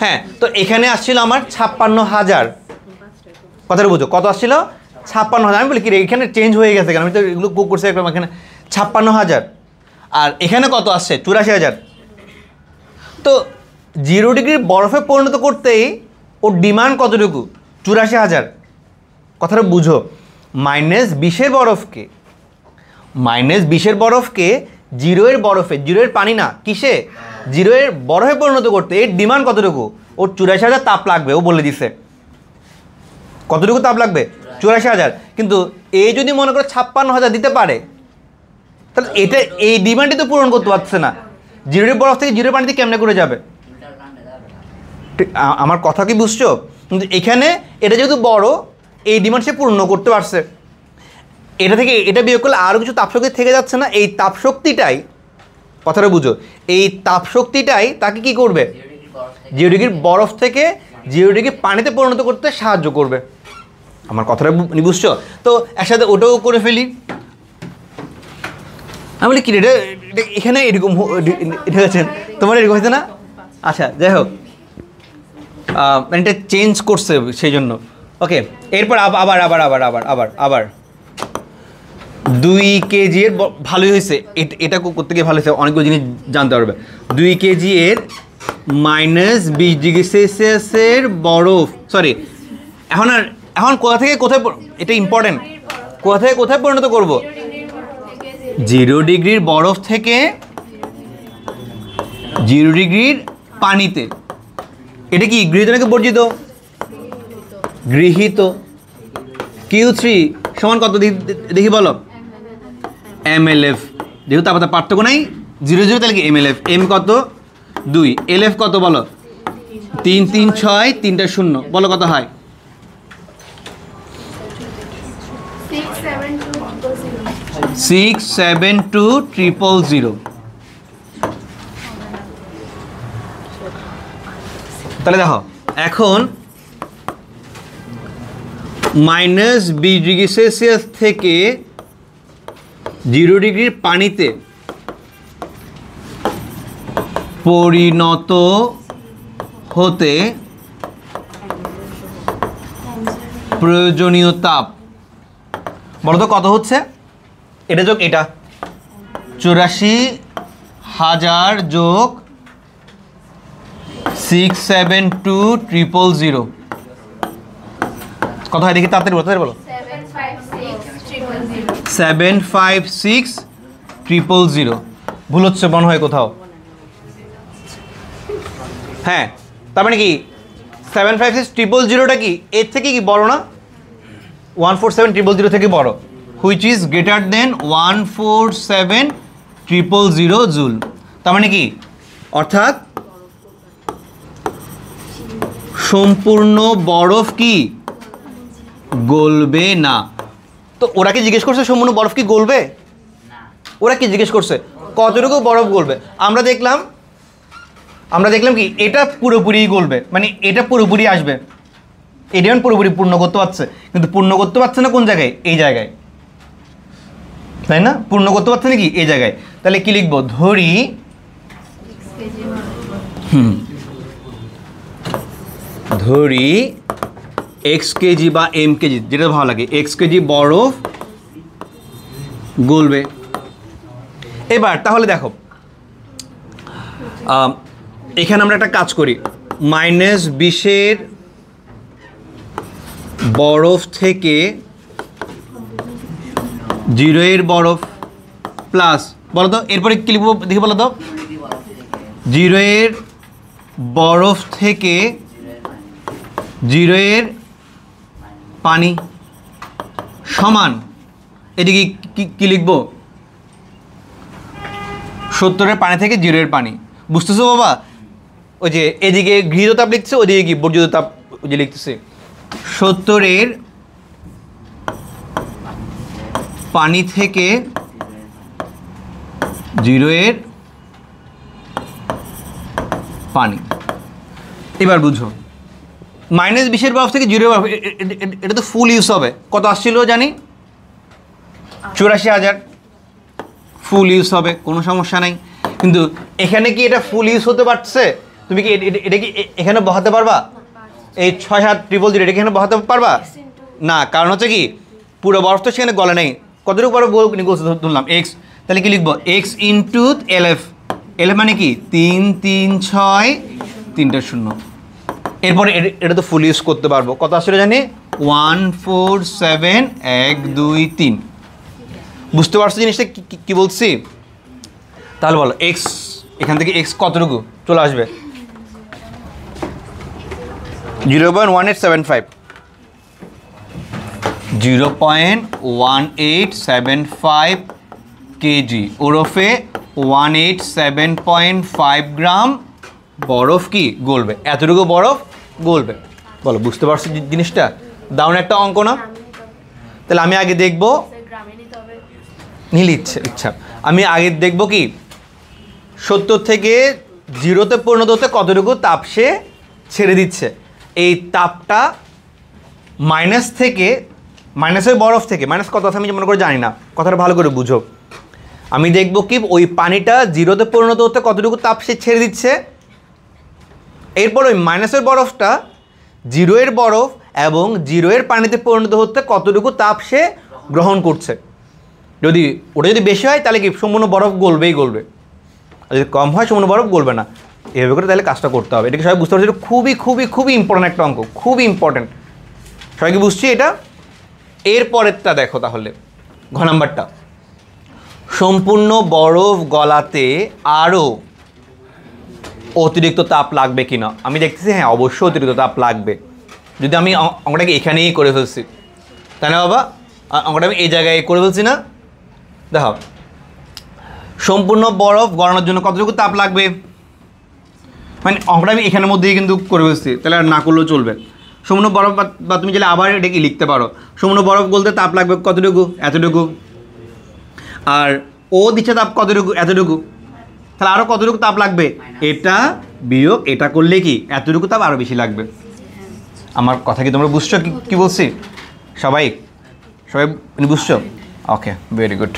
S1: হ্যাঁ, তো এখানে আসছিল আমার 56,000। কথাটা বুঝো, কত আসছিল 56,000। আমি বলি কি এখানে চেঞ্জ হয়ে গেছে কেন, আমি তো এগুলো বুক করছি একদম, এখানে 56,000 আর এখানে কত আসছে 84,000। তো 0 ডিগ্রি বরফে পরিণত করতেই ওর ডিমান্ড কতটুকু 84,000। কথাটা বুঝো, -20-এর বরফকে জিরোয়ের বরফে, জিরোয়ের পানি না কিসে, জিরোয়ের বরফে পরিণত করতে এর ডিমান্ড কতটুকু, ওর 84,000 তাপ লাগবে। ও বলে দিছে কতটুকু তাপ লাগবে 84,000। কিন্তু এই যদি মনে করো 56,000 দিতে পারে তাহলে এটা এই ডিমান্ডই তো পূরণ করতে পারছে না। জিরোর বরফ থেকে জিরোর পানিতে কেমনে করে যাবে? আমার কথা কি বুঝছো? কিন্তু এখানে এটা যেহেতু বড়, এই ডিমান্ড সে পূর্ণ করতে পারছে। এটা থেকে এটা বিয়োগ করলে আরও কিছু তাপশক্তি থেকে যাচ্ছে না, এই তাপশক্তিটাই, কথাটা বুঝো, এই তাপশক্তিটাই তাকে কি করবে 0 ডিগ্রির বরফ থেকে 0 ডিগ্রি পানিতে পরিণত করতে সাহায্য করবে। আমার কথাটা বুঝছো? তো একসাথে ওটাও করে ফেলি। আমি বলি কি এটা এখানে এরকম ঠিক আছে, তোমার এরকম হয়েছে না? আচ্ছা, যাই হোক, এটা চেঞ্জ করছে সেই জন্য। ওকে, এরপর আবার 2 কেজি এর, ভালোই হয়েছে এটা করতে গিয়ে ভালো হয়েছে, অনেকগুলো জিনিস জানতে পারবে। 2 কেজি এর -20 ডিগ্রি সেলসিয়াসের বরফ, সরি এখন কোথা থেকে কোথায়, এটা ইম্পর্টেন্ট, কোথা থেকে কোথায় পরিণত করব? 0 ডিগ্রির বরফ থেকে 0 ডিগ্রির পানিতে। এটা কি গৃহীত নাকি বর্জিত? গৃহীত। Q3 সমান কত দেখি বলো? mLF। যেহেতু তাপমাত্রা পার্থক্য নাই 0 0, তাহলে কি mLF। m কত 2, LF কত বলো? 3 3 6, 3টা 0, বলো কত হয়? 672,000। তাহলে দেখো এখন -20 ডিগ্রি সেলসিয়াস থেকে 0 ডিগ্রির পানিতে পরিণত হতে প্রয়োজনীয় তাপ বলো তো কত হচ্ছে? এটা যোগ এটা 84,000 যোগ 672,000 কত হয় দেখি, তাড়াতাড়ি বলো। 756,000। ভুল হচ্ছে মনে হয় কোথাও। হ্যাঁ, তার মানে কি 756,000টা কি এর থেকে কি বড় না? 147,000 থেকে বড়, which is greater than 147,000 joule. তার মানে কি, অর্থাৎ সম্পূর্ণ বরফ কি গলবে না। তো ওরা কি জিজ্ঞেস করছে সম্পূর্ণ বরফ কি গলবে? ওরা কি জিজ্ঞেস করছে কতটুকু বরফ গলবে? আমরা দেখলাম কি এটা পুরোপুরি গলবে, মানে এটা পুরোপুরি আসবে, এটা পুরোপুরি পূর্ণ করতে পারছে, কিন্তু পূর্ণ করতে পারছে না কোন জায়গায়? এই জায়গায়, তাই না? পূর্ণ করতে পারছে নাকি এই জায়গায়। তাহলে কি লিখবো? ধরি x কেজি বা m কেজি, যেটা ভালো লাগে, x কেজি বরফ গলবে। এবার তাহলে দেখো এখানে আমরা একটা কাজ করি, -20 বরফ থেকে 0 বরফ প্লাস বলো তো এরপরে কি লিখবো দেখি বলো তো 0 এর বরফ থেকে 0 এর পানি সমান এদিকে কি লিখবো 70 এর পানি থেকে 0 এর পানি বুঝতেছো বাবা ওই যে এদিকে গৃহীত তাপ লিখছে ওদিকে কি বর্জিত তাপ ওই যে লিখতেছে 70 এর পানি থেকে 0 এর পানি এবার বুঝো -20 বরফ থেকে 0 বরফ এটা তো ফুল ইউজ হবে কত আসছিল জানি 84,000 ফুল ইউজ হবে কোনো সমস্যা নাই কিন্তু এখানে কি এটা ফুল ইউজ হতে পারছে তুমি কি এটা কি এখানে বসাতে পারবা এই 6,7,000 এটা কি এখানে বসাতে পারবা না কারণ হচ্ছে কি পুরো বরফ তো সেখানে গলে নেই কতটুকু বরফ ধরলাম এক্স তাহলে কি লিখবো এক্স ইন্টু এলএফ এলএফ মানে কি 3 3 6 3টা 0 এরপরে এটা তো ফুল ইউজ করতে পারবো কত আসলে জানি 147 1 2 3 বুঝতে পারছো জিনিসটা কি বলছি তাহলে বলো এক্স এখান থেকে এক্স কতটুকু চলে আসবে 0.1875 0.1875 কেজি ওরফে 187.5 গ্রাম বরফ কি গলবে এতটুকু বরফ গলবে বলো বুঝতে পারছো জিনিসটা দারুণ একটা অঙ্ক না তাহলে আমি আগে দেখবো নীল ইচ্ছা আমি আগে দেখবো কি 70 থেকে 0-তে পরিণত হতে কতটুকু তাপ সে ছেড়ে দিচ্ছে এই তাপটা মাইনাস থেকে মাইনাসের বরফ থেকে মাইনাস কত আছে আমি মনে করে জানি না কথাটা ভালো করে বুঝো আমি দেখবো কি ওই পানিটা 0-তে পরিণত হতে কতটুকু তাপ সে ছেড়ে দিচ্ছে এরপর ওই মাইনাসের বরফটা 0 এর বরফ এবং 0 এর পানিতে পরিণত হতে কতটুকু তাপ সে গ্রহণ করছে যদি ওটা যদি বেশি হয় তাহলে কি সম্পূর্ণ বরফ গলবেই গলবে আর যদি কম হয় সম্পূর্ণ বরফ গলবে না এভাবে করে তাহলে কাজটা করতে হবে এটাকে সবাই বুঝতে পারছি এটা খুবই খুবই খুবই ইম্পর্ট্যান্ট একটা অঙ্ক খুবই ইম্পর্ট্যান্ট সবাই কি বুঝছি এটা এরপরেরটা দেখো তাহলে ঘ নাম্বারটা সম্পূর্ণ বরফ গলাতে আরও অতিরিক্ত তাপ লাগবে কিনা আমি দেখতেছি হ্যাঁ অবশ্যই অতিরিক্ত তাপ লাগবে যদি আমি অঙ্কটাকে এখানেই করে ফেলছি তাই না বাবা অঙ্কটা আমি এই জায়গায় করে ফেলছি না দেখো সম্পূর্ণ বরফ গলানোর জন্য কতটুকু তাপ লাগবে মানে অঙ্কটা আমি এখানের মধ্যেই কিন্তু করে ফেলছি তাহলে আর না করলেও চলবে সম্পূর্ণ বরফ বা তুমি চাইলে আবার এটাকে লিখতে পারো সম্পূর্ণ বরফ গলতে তাপ লাগবে কতটুকু এতটুকু আর ও দিচ্ছে তাপ কতটুকু এতটুকু তাহলে আরও কতটুকু তাপ লাগবে এটা বিয়োগ এটা করলে কি এতটুকু তাপ আরও বেশি লাগবে আমার কথা কি তোমরা বুঝছো কি বলছি সবাই সবাই বুঝছো ওকে ভেরি গুড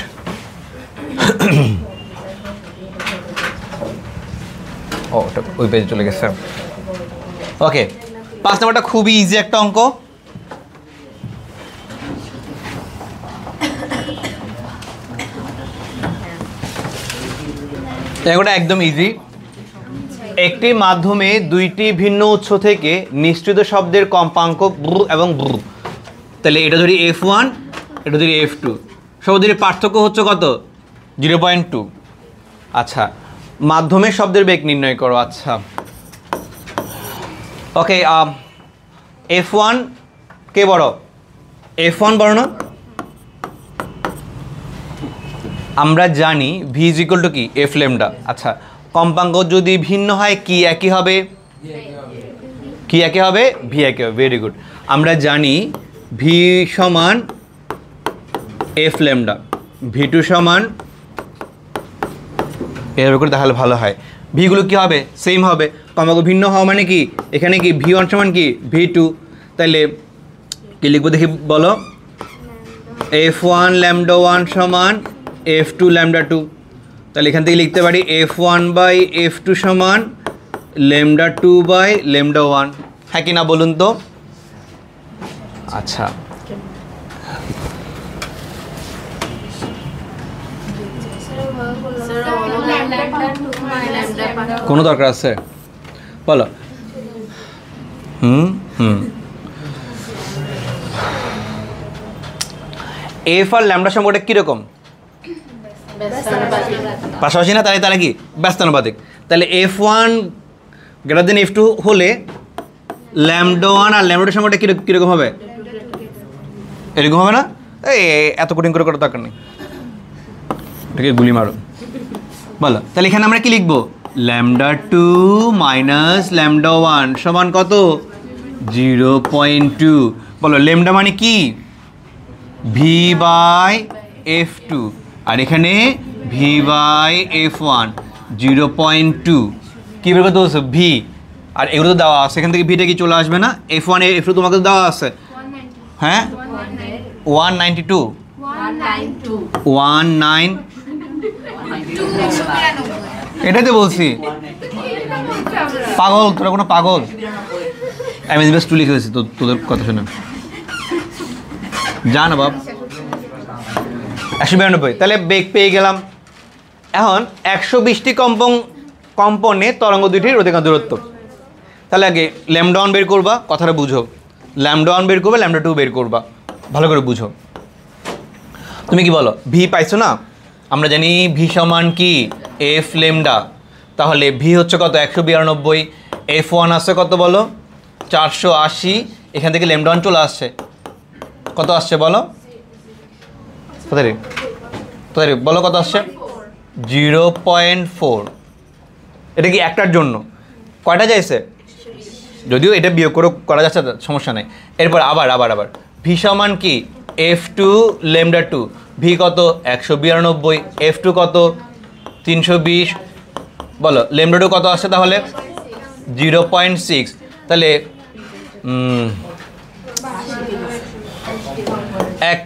S1: ও ওই পেজে চলে গেছে ওকে 5 নাম্বারটা খুবই ইজি একটা অঙ্ক এটা একদম ইজি একটি মাধ্যমে দুইটি ভিন্ন উৎস থেকে নিঃসৃত শব্দের কম্পাঙ্ক ব্রু এবং ব্রু তাহলে এটা ধরি F1 এটা ধরি F2 শব্দের পার্থক্য হচ্ছে কত 0.2 আচ্ছা মাধ্যমে শব্দের বেগ নির্ণয় করো আচ্ছা ওকে F1 কে বড় F1 বড় না আমরা জানি v = কি f ল্যামডা আচ্ছা কম্পাঙ্ক যদি ভিন্ন হয় কি একই হবে কি একই হবে v একই হবে ভেরি গুড আমরা জানি v সমান f ল্যামডা v2 সমান এর করে তাহলে ভালো হয় v গুলো কি হবে সেম হবে কম্পাঙ্ক ভিন্ন হওয়া মানে কি এখানে কি v1 সমান কি v2 তাহলে কি লিখবো দেখি বলো f1 ল্যামডা 1 সমান f2 ল্যামডা 2 তাহলে এখান থেকে লিখতে পারি f1 বাই f2 সমান ল্যামডা 2 বাই ল্যামডা 1 হ্যাঁ কি না বলুন তো আচ্ছা কোনো দরকার আছে বলো এফ আর ল্যামডা সম্পর্কটা কীরকম পাশাপাশি না, তাহলে কি ব্যস্তানুপাতিক। তাহলে F1 গ্রেটার দেন F2 হলে λ1 আর λ2 সংখ্যাটা কীরকম হবে? এরকম হবে না? এই এত কঠিন করে করার দরকার নেই, এটাকে গুলি মারো। বলো তাহলে এখানে আমরা কি লিখবো? λ2 মাইনাস λ1 সমান কত? 0.2। বলো ল্যামডা মানে কি? v/f2 আর এখানে v/f1 0.2। কী বের করতে বলছো? ভি। আর এগুলো তো দেওয়া আছে, এখান থেকে ভিটা কি চলে আসবে না? F1 F2 তোমাকে তো দেওয়া আছে। হ্যাঁ 192 19 এটাই তো বলছি। পাগল তোরা, কোনো পাগল? আমি বেশ টু লিখে দিয়েছি তোদের কথা শুনে। যা না বাব। 192। তাহলে বেগ পেয়ে গেলাম। এখন 120টি কম্পনে তরঙ্গ দুইটির অধিকাংশ দূরত্ব। তাহলে আগে λ1 বের করবা, কথাটা বুঝো। λ1 বের করবা, λ2 বের করবা, ভালো করে বুঝো। তুমি কি বলো? ভি পাইছো না? আমরা জানি ভি সমান কি? F lambda. তাহলে ভি হচ্ছে কত? 192। F1 আসছে কত বলো? 480। এখান থেকে λ1 চলে আসছে, কত আসছে বলো? কোথায় বলো কত আসছে? 0.4। এটা কি একটার জন্য? কয়টা যাইছে? যদিও এটা বিয়োগ করে করা যাচ্ছে, সমস্যা নেই। এরপর আবার ভি সমান কি? F2 λ2। ভি কত? 192। F2 কত? 320। বলো λ2 কত আসছে তাহলে? 0.6। তাহলে এক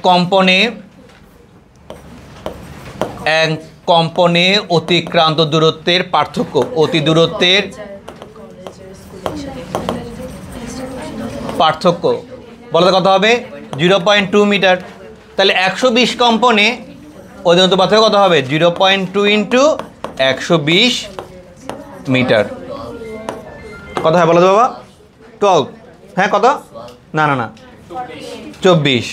S1: কম্পনে অতিক্রান্ত দূরত্বের পার্থক্য, অতি দূরত্বের পার্থক্য বলতে কত হবে? 0.2 মিটার। তাহলে 120 কম্পনে অধিকতর পার্থক্য কত হবে? 0.2 ইন্টু 120 মিটার। কত হয় বলো তো বাবা? 12। হ্যাঁ কত? না 24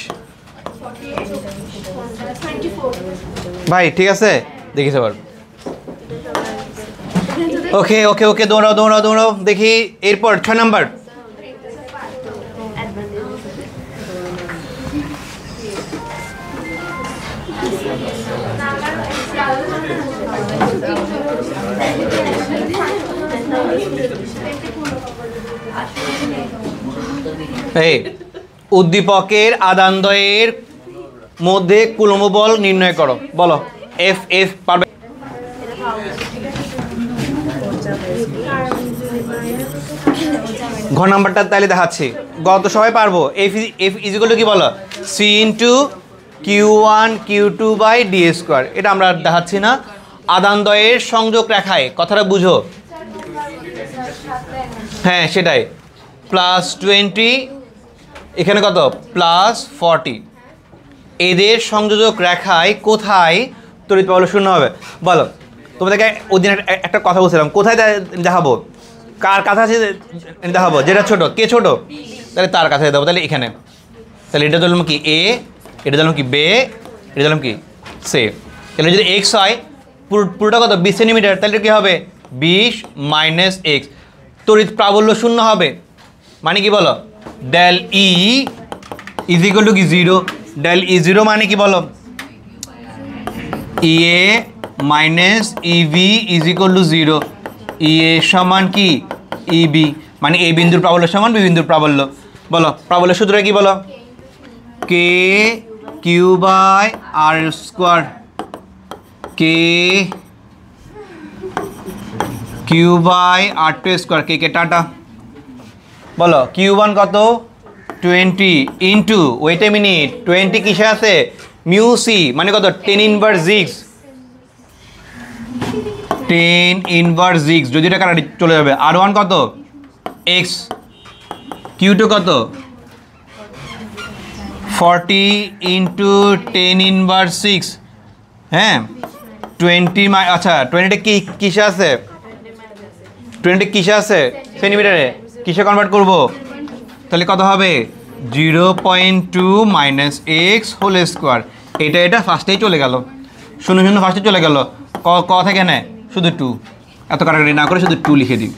S1: ভাই, ঠিক আছে, দেখিস আবার। ওকে দৌড়াও দেখি। এরপর 6 নাম্বার। এই উদ্দীপকের আদানদ্বয়ের মধ্যে কুলম্ব বল নির্ণয় করো। বলো F পারবে? ঘ নাম্বারটা তাহলে দেখাচ্ছি, গত সবাই পারবো। F ইজ ইকুয়াল টু কি বলো? C into Q1 Q2 by D square. এটা আমরা দেখাচ্ছি না। আদানদ্বয়ের সংযোগ রেখায়, কথাটা বুঝো। হ্যাঁ সেটাই, +20 এখানে কত? +40। এদের সংযোজক রেখায় কোথায় তড়িৎ প্রবাহ শূন্য হবে? বলো। তোমাদেরকে ওই দিন একটা কথা বলছিলাম, কোথায় দেখাবো? কার কাছাকাছি দেখাবো? যেটা ছোট। কে ছোট? তাহলে তার কাছে দেবো। তাহলে এখানে, তাহলে এটা ধরলাম কি এ, এটা ধরলাম কি বে, এটা ধরলাম কি সে। তাহলে যদি x হয়, পুরোটা কত? 20 সেন্টিমিটার। তাহলে কি হবে? 20 মাইনাস x। তড়িৎ প্রাবল্য শূন্য হবে, মানে কি বলো? Del E is equal to কি 0। ডেল ই 0 মানে কি বলো? E A minus EV is equal to 0। E A সমান কি? ইবি, মানে এ বিন্দুর প্রাবল্য সমান বি বিন্দুর প্রাবল্য। বলো প্রাবল্য সূত্রটা কি বলো? K q by r square. K q by r two square. K টাটা। বলো Q1 কত? 20 ইন্টু, ওয়েট এ মিনিট, 20 কিসে আছে? মিউ সি, মানে কত? 10 ইনভার্স x। 10 ইনভার্স x, যদি এটা কাটা চলে যাবে। আর 1 কত? x। Q2 কত? 40 ইন্টু 10 ইনভার্স 6। হ্যাঁ 20, আচ্ছা 20টা কি কিসে আছে? 20 কিসে আছে? সেন্টিমিটারে। কিসে কনভার্ট করবো? তাহলে কত হবে? 0.2 মাইনাস এক্স হোল স্কোয়ার। এটা ফার্স্টেই চলে গেল। শূন্য শূন্য ফার্স্টে চলে গেল, ক থেকে নেয় শুধু 2, এত কাটাকাটি না করে শুধু 2 লিখে দিই।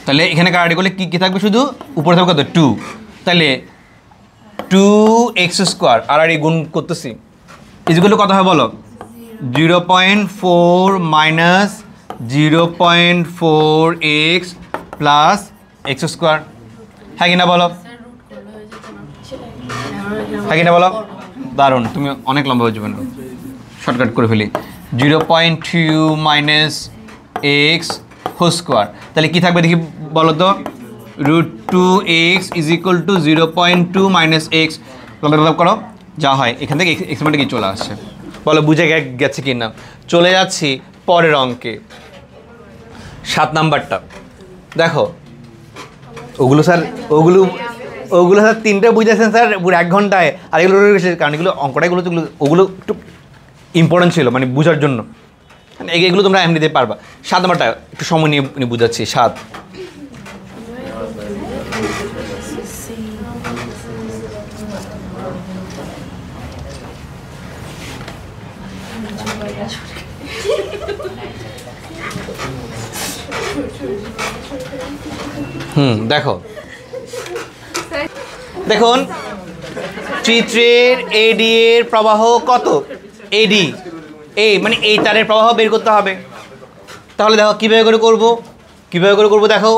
S1: তাহলে এখানে কাটাকাটি করলে কী থাকবে, শুধু উপরে থাকবে কত 2, তাহলে 2x² আর এই গুণ করতেছি ইজগুলো কত হয় বলো, 0.4 মাইনাস 0.4x প্লাস x²। হ্যাঁ কি না বলো, হ্যাঁ কি না বলো? দারুণ, তুমি অনেক লম্বা হয়ে যাবে না, শর্টকাট করে ফেলি। 0.2 মাইনাস x², তাহলে কী থাকবে দেখি বলো তো, √2x is equal two 0.2 minus x করো, যা হয় এখান থেকে এক্সপেরিমেন্টে কি চলে আসছে বলো, বুঝে গেছে কি না? চলে যাচ্ছি পরের অঙ্কে, 7 নাম্বারটা দেখো। ওগুলো স্যার স্যার 3টে বুঝেছেন স্যার পুরো 1 ঘন্টায়, আর এগুলো কারণ এগুলো অঙ্কটা ওগুলো একটু ইম্পর্টেন্ট ছিল মানে বোঝার জন্য, এগুলো তোমরা এমনি দিতে পারবা। 7 নাম্বারটা একটু সময় নিয়ে বুঝাচ্ছি। 7 দেখো, দেখুন চিত্রের এডি এর প্রবাহ কত, এডি মানে এই তারের প্রবাহ বের করতে হবে। তাহলে দেখো কীভাবে করে করবো, দেখো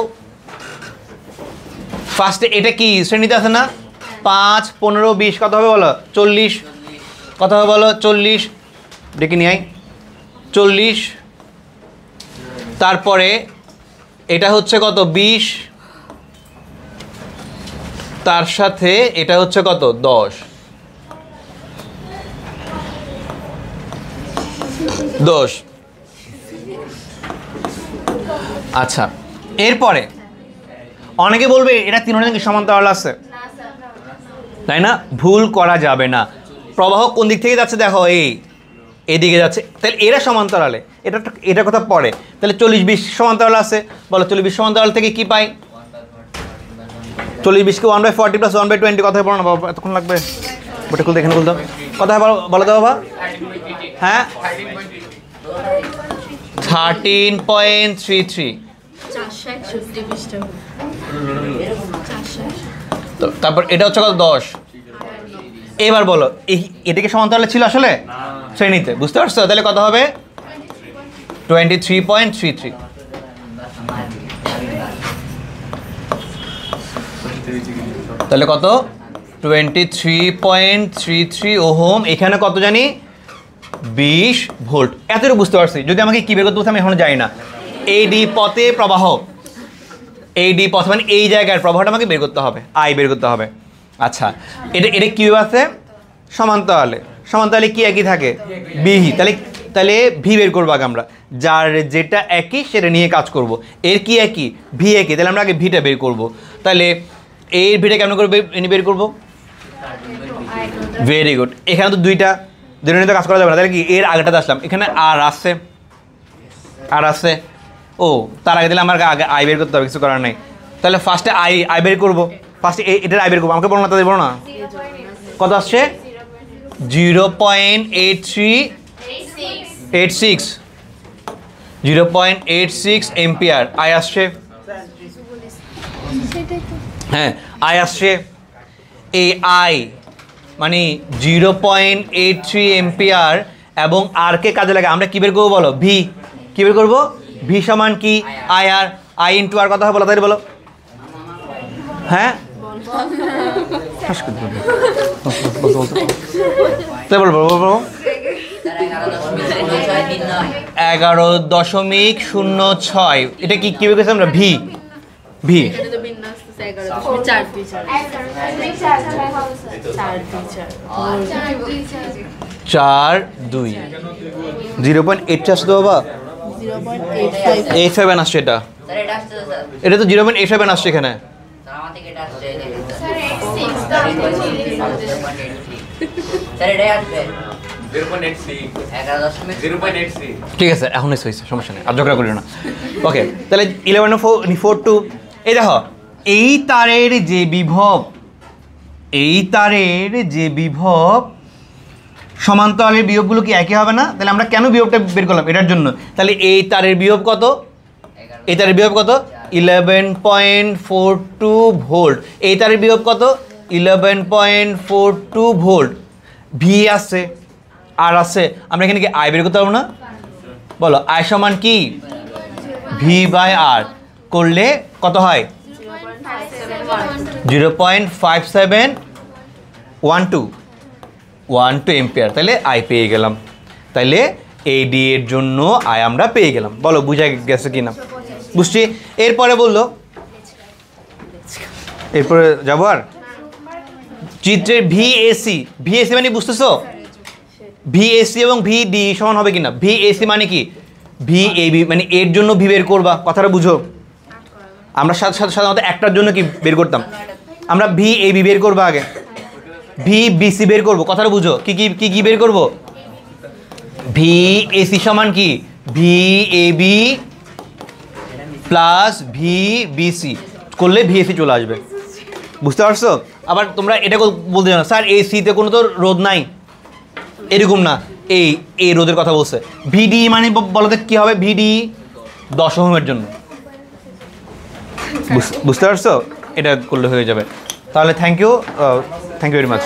S1: ফার্স্টে এটা কি শ্রেণীতে আছে না, 5, 15, 20 কত হবে বলো, 40 কত হবে বলো, 40 ডেকে নিয়ে আয় 40। তারপরে এটা হচ্ছে কত 20, তার সাথে এটা হচ্ছে কত 10। আচ্ছা, এরপরে অনেকে বলবে এটা 3 নাকি সমান্তরাল আছে, তাই না? ভুল করা যাবে না। প্রবাহ কোন দিক থেকে যাচ্ছে দেখো, এদিকে যাচ্ছে, তাহলে এরা সমান্তরালে, এটা কথা পড়ে। তাহলে 40-20 সমান্তরাল আছে, বলো 40-20 সমান্তরাল থেকে কি পাই, 40-20কে 1/40 প্লাস 1/20 কথা বলো না বাবা, এতক্ষণ লাগবে, বটে খুলতে এখানে খুলতে কথা বলো তো বাবা। হ্যাঁ 13.33, তারপর এটা হচ্ছে কত 10। এবার বলো এটাকে সমান্তরালে ছিল আসলে শ্রেণীতে, বুঝতে পারছো? তাহলে কত হবে 23.33। তাহলে কত 23.33 ওহম। এখানে কত জানি 20 ভোল্ট। এতটুকু বুঝতে পারছি। যদি আমাকে কি বের করতে বলতে আমি এখনো জানি না। এডি পথে প্রবাহ, এডি পথ মানে এই জায়গার প্রবাহটা আমাকে বের করতে হবে, আই বের করতে হবে। আচ্ছা, এটা কিউব আছে সমান্তরালে, সমান্তরালে কি একই থাকে বিহি, তাহলে ভি বের করবো আগে আমরা, যার যেটা একই সেটা নিয়ে কাজ করব। এর কি একই, ভি একই, তাহলে আমরা আগে ভিটা বের করব। তাহলে এর ভিটা কেমন করে বের করব? Very good. এখানে তো দুইটা নিয়ে তো কাজ করা যাবে না, তাহলে কি এর আগেটাতে আসলাম, এখানে আর আসছে, ও তার আগে দিলে আমার আগে আই বের করতে হবে, কিছু করার নেই। তাহলে ফার্স্টে আই বের করবো, ফার্স্টে এটার আই বের করবো, আমাকে বলো না, তাদের বলো না কত আসছে 0.8386, 0.86 এম্পিয়ার আই আসছে। হ্যাঁ আই আসছে। এই আই মানে 0.83 এম্পিয়ার এবং আর কে কাজে লাগে আমরা কি বের করবো বলো, ভি। কি বের করবো? ভি সমান কি আই আর, আই ইন্টু আর কথা বলো, তাই বলো। হ্যাঁ তাই বলবো 11.06। এটা কি বের করেছি আমরা? ভি 4.2 0.8 আসতো বাবা, 0.87 আসছে। এটা তো 0.87 আসছে এখানে। ঠিক আছে, এখন হয়েছে, সমস্যা নেই, আর ঝগড়া করি না। ওকে, তাহলে 11.42। এই দেখো এই তারের যে বিভব সমান্তরালের বিয়োগগুলো কি একই হবে না? তাহলে আমরা কেন বিয়োগটা বের করলাম? এটার জন্য। তাহলে এই তারের বিয়োগ কত? এই তারের বিয়োগ কত? 11.42 ভোল্ট। এই তারের বিয়োগ কত? 11.42 ভোল্ট। ভি আছে আর আছে, আমরা এখানে কি আই বের করতে পারবো না? বলো আই সমান কি? ভি বাই আর করলে কত হয়? 0.5712 এম্পিয়ার। তাহলে আই পেয়ে গেলাম। তাইলে এডি এর জন্য আই আমরা পেয়ে গেলাম। বলো বুঝা গেছে কি না? বুঝছি। এরপরে বললো, এরপরে যাবো আর চিত্রের ভিএসি। ভিএসি মানে বুঝতেছো? ভিএসি এবং ভিডি সমান হবে কিনা? ভিএসি মানে কি? ভিএবি মানে এর জন্য ভি বের করবা, কথাটা বুঝো। আমরা সাধারণত একটার জন্য কি বের করতাম? আমরা ভিএবি বের করবো আগে, ভিবিসি বের করবো, কথাটা বুঝো। কি কি কি কি বের করবো? ভিএসি সমান কি? ভিএবি প্লাস ভিবিসি করলে ভিএসি চলে আসবে। বুঝতে পারছো? আবার তোমরা এটা বলতে জানো স্যার এসিতে কোনো তো রোধ নাই, এরকম না, এই রোধের কথা বলছে। ভিডি মানে বলো তো কী হবে? ভিডি 10 ওহমের জন্য। বুঝতে পারছো? এটা করলে হয়ে যাবে। তাহলে থ্যাংক ইউ ভেরি মাচ।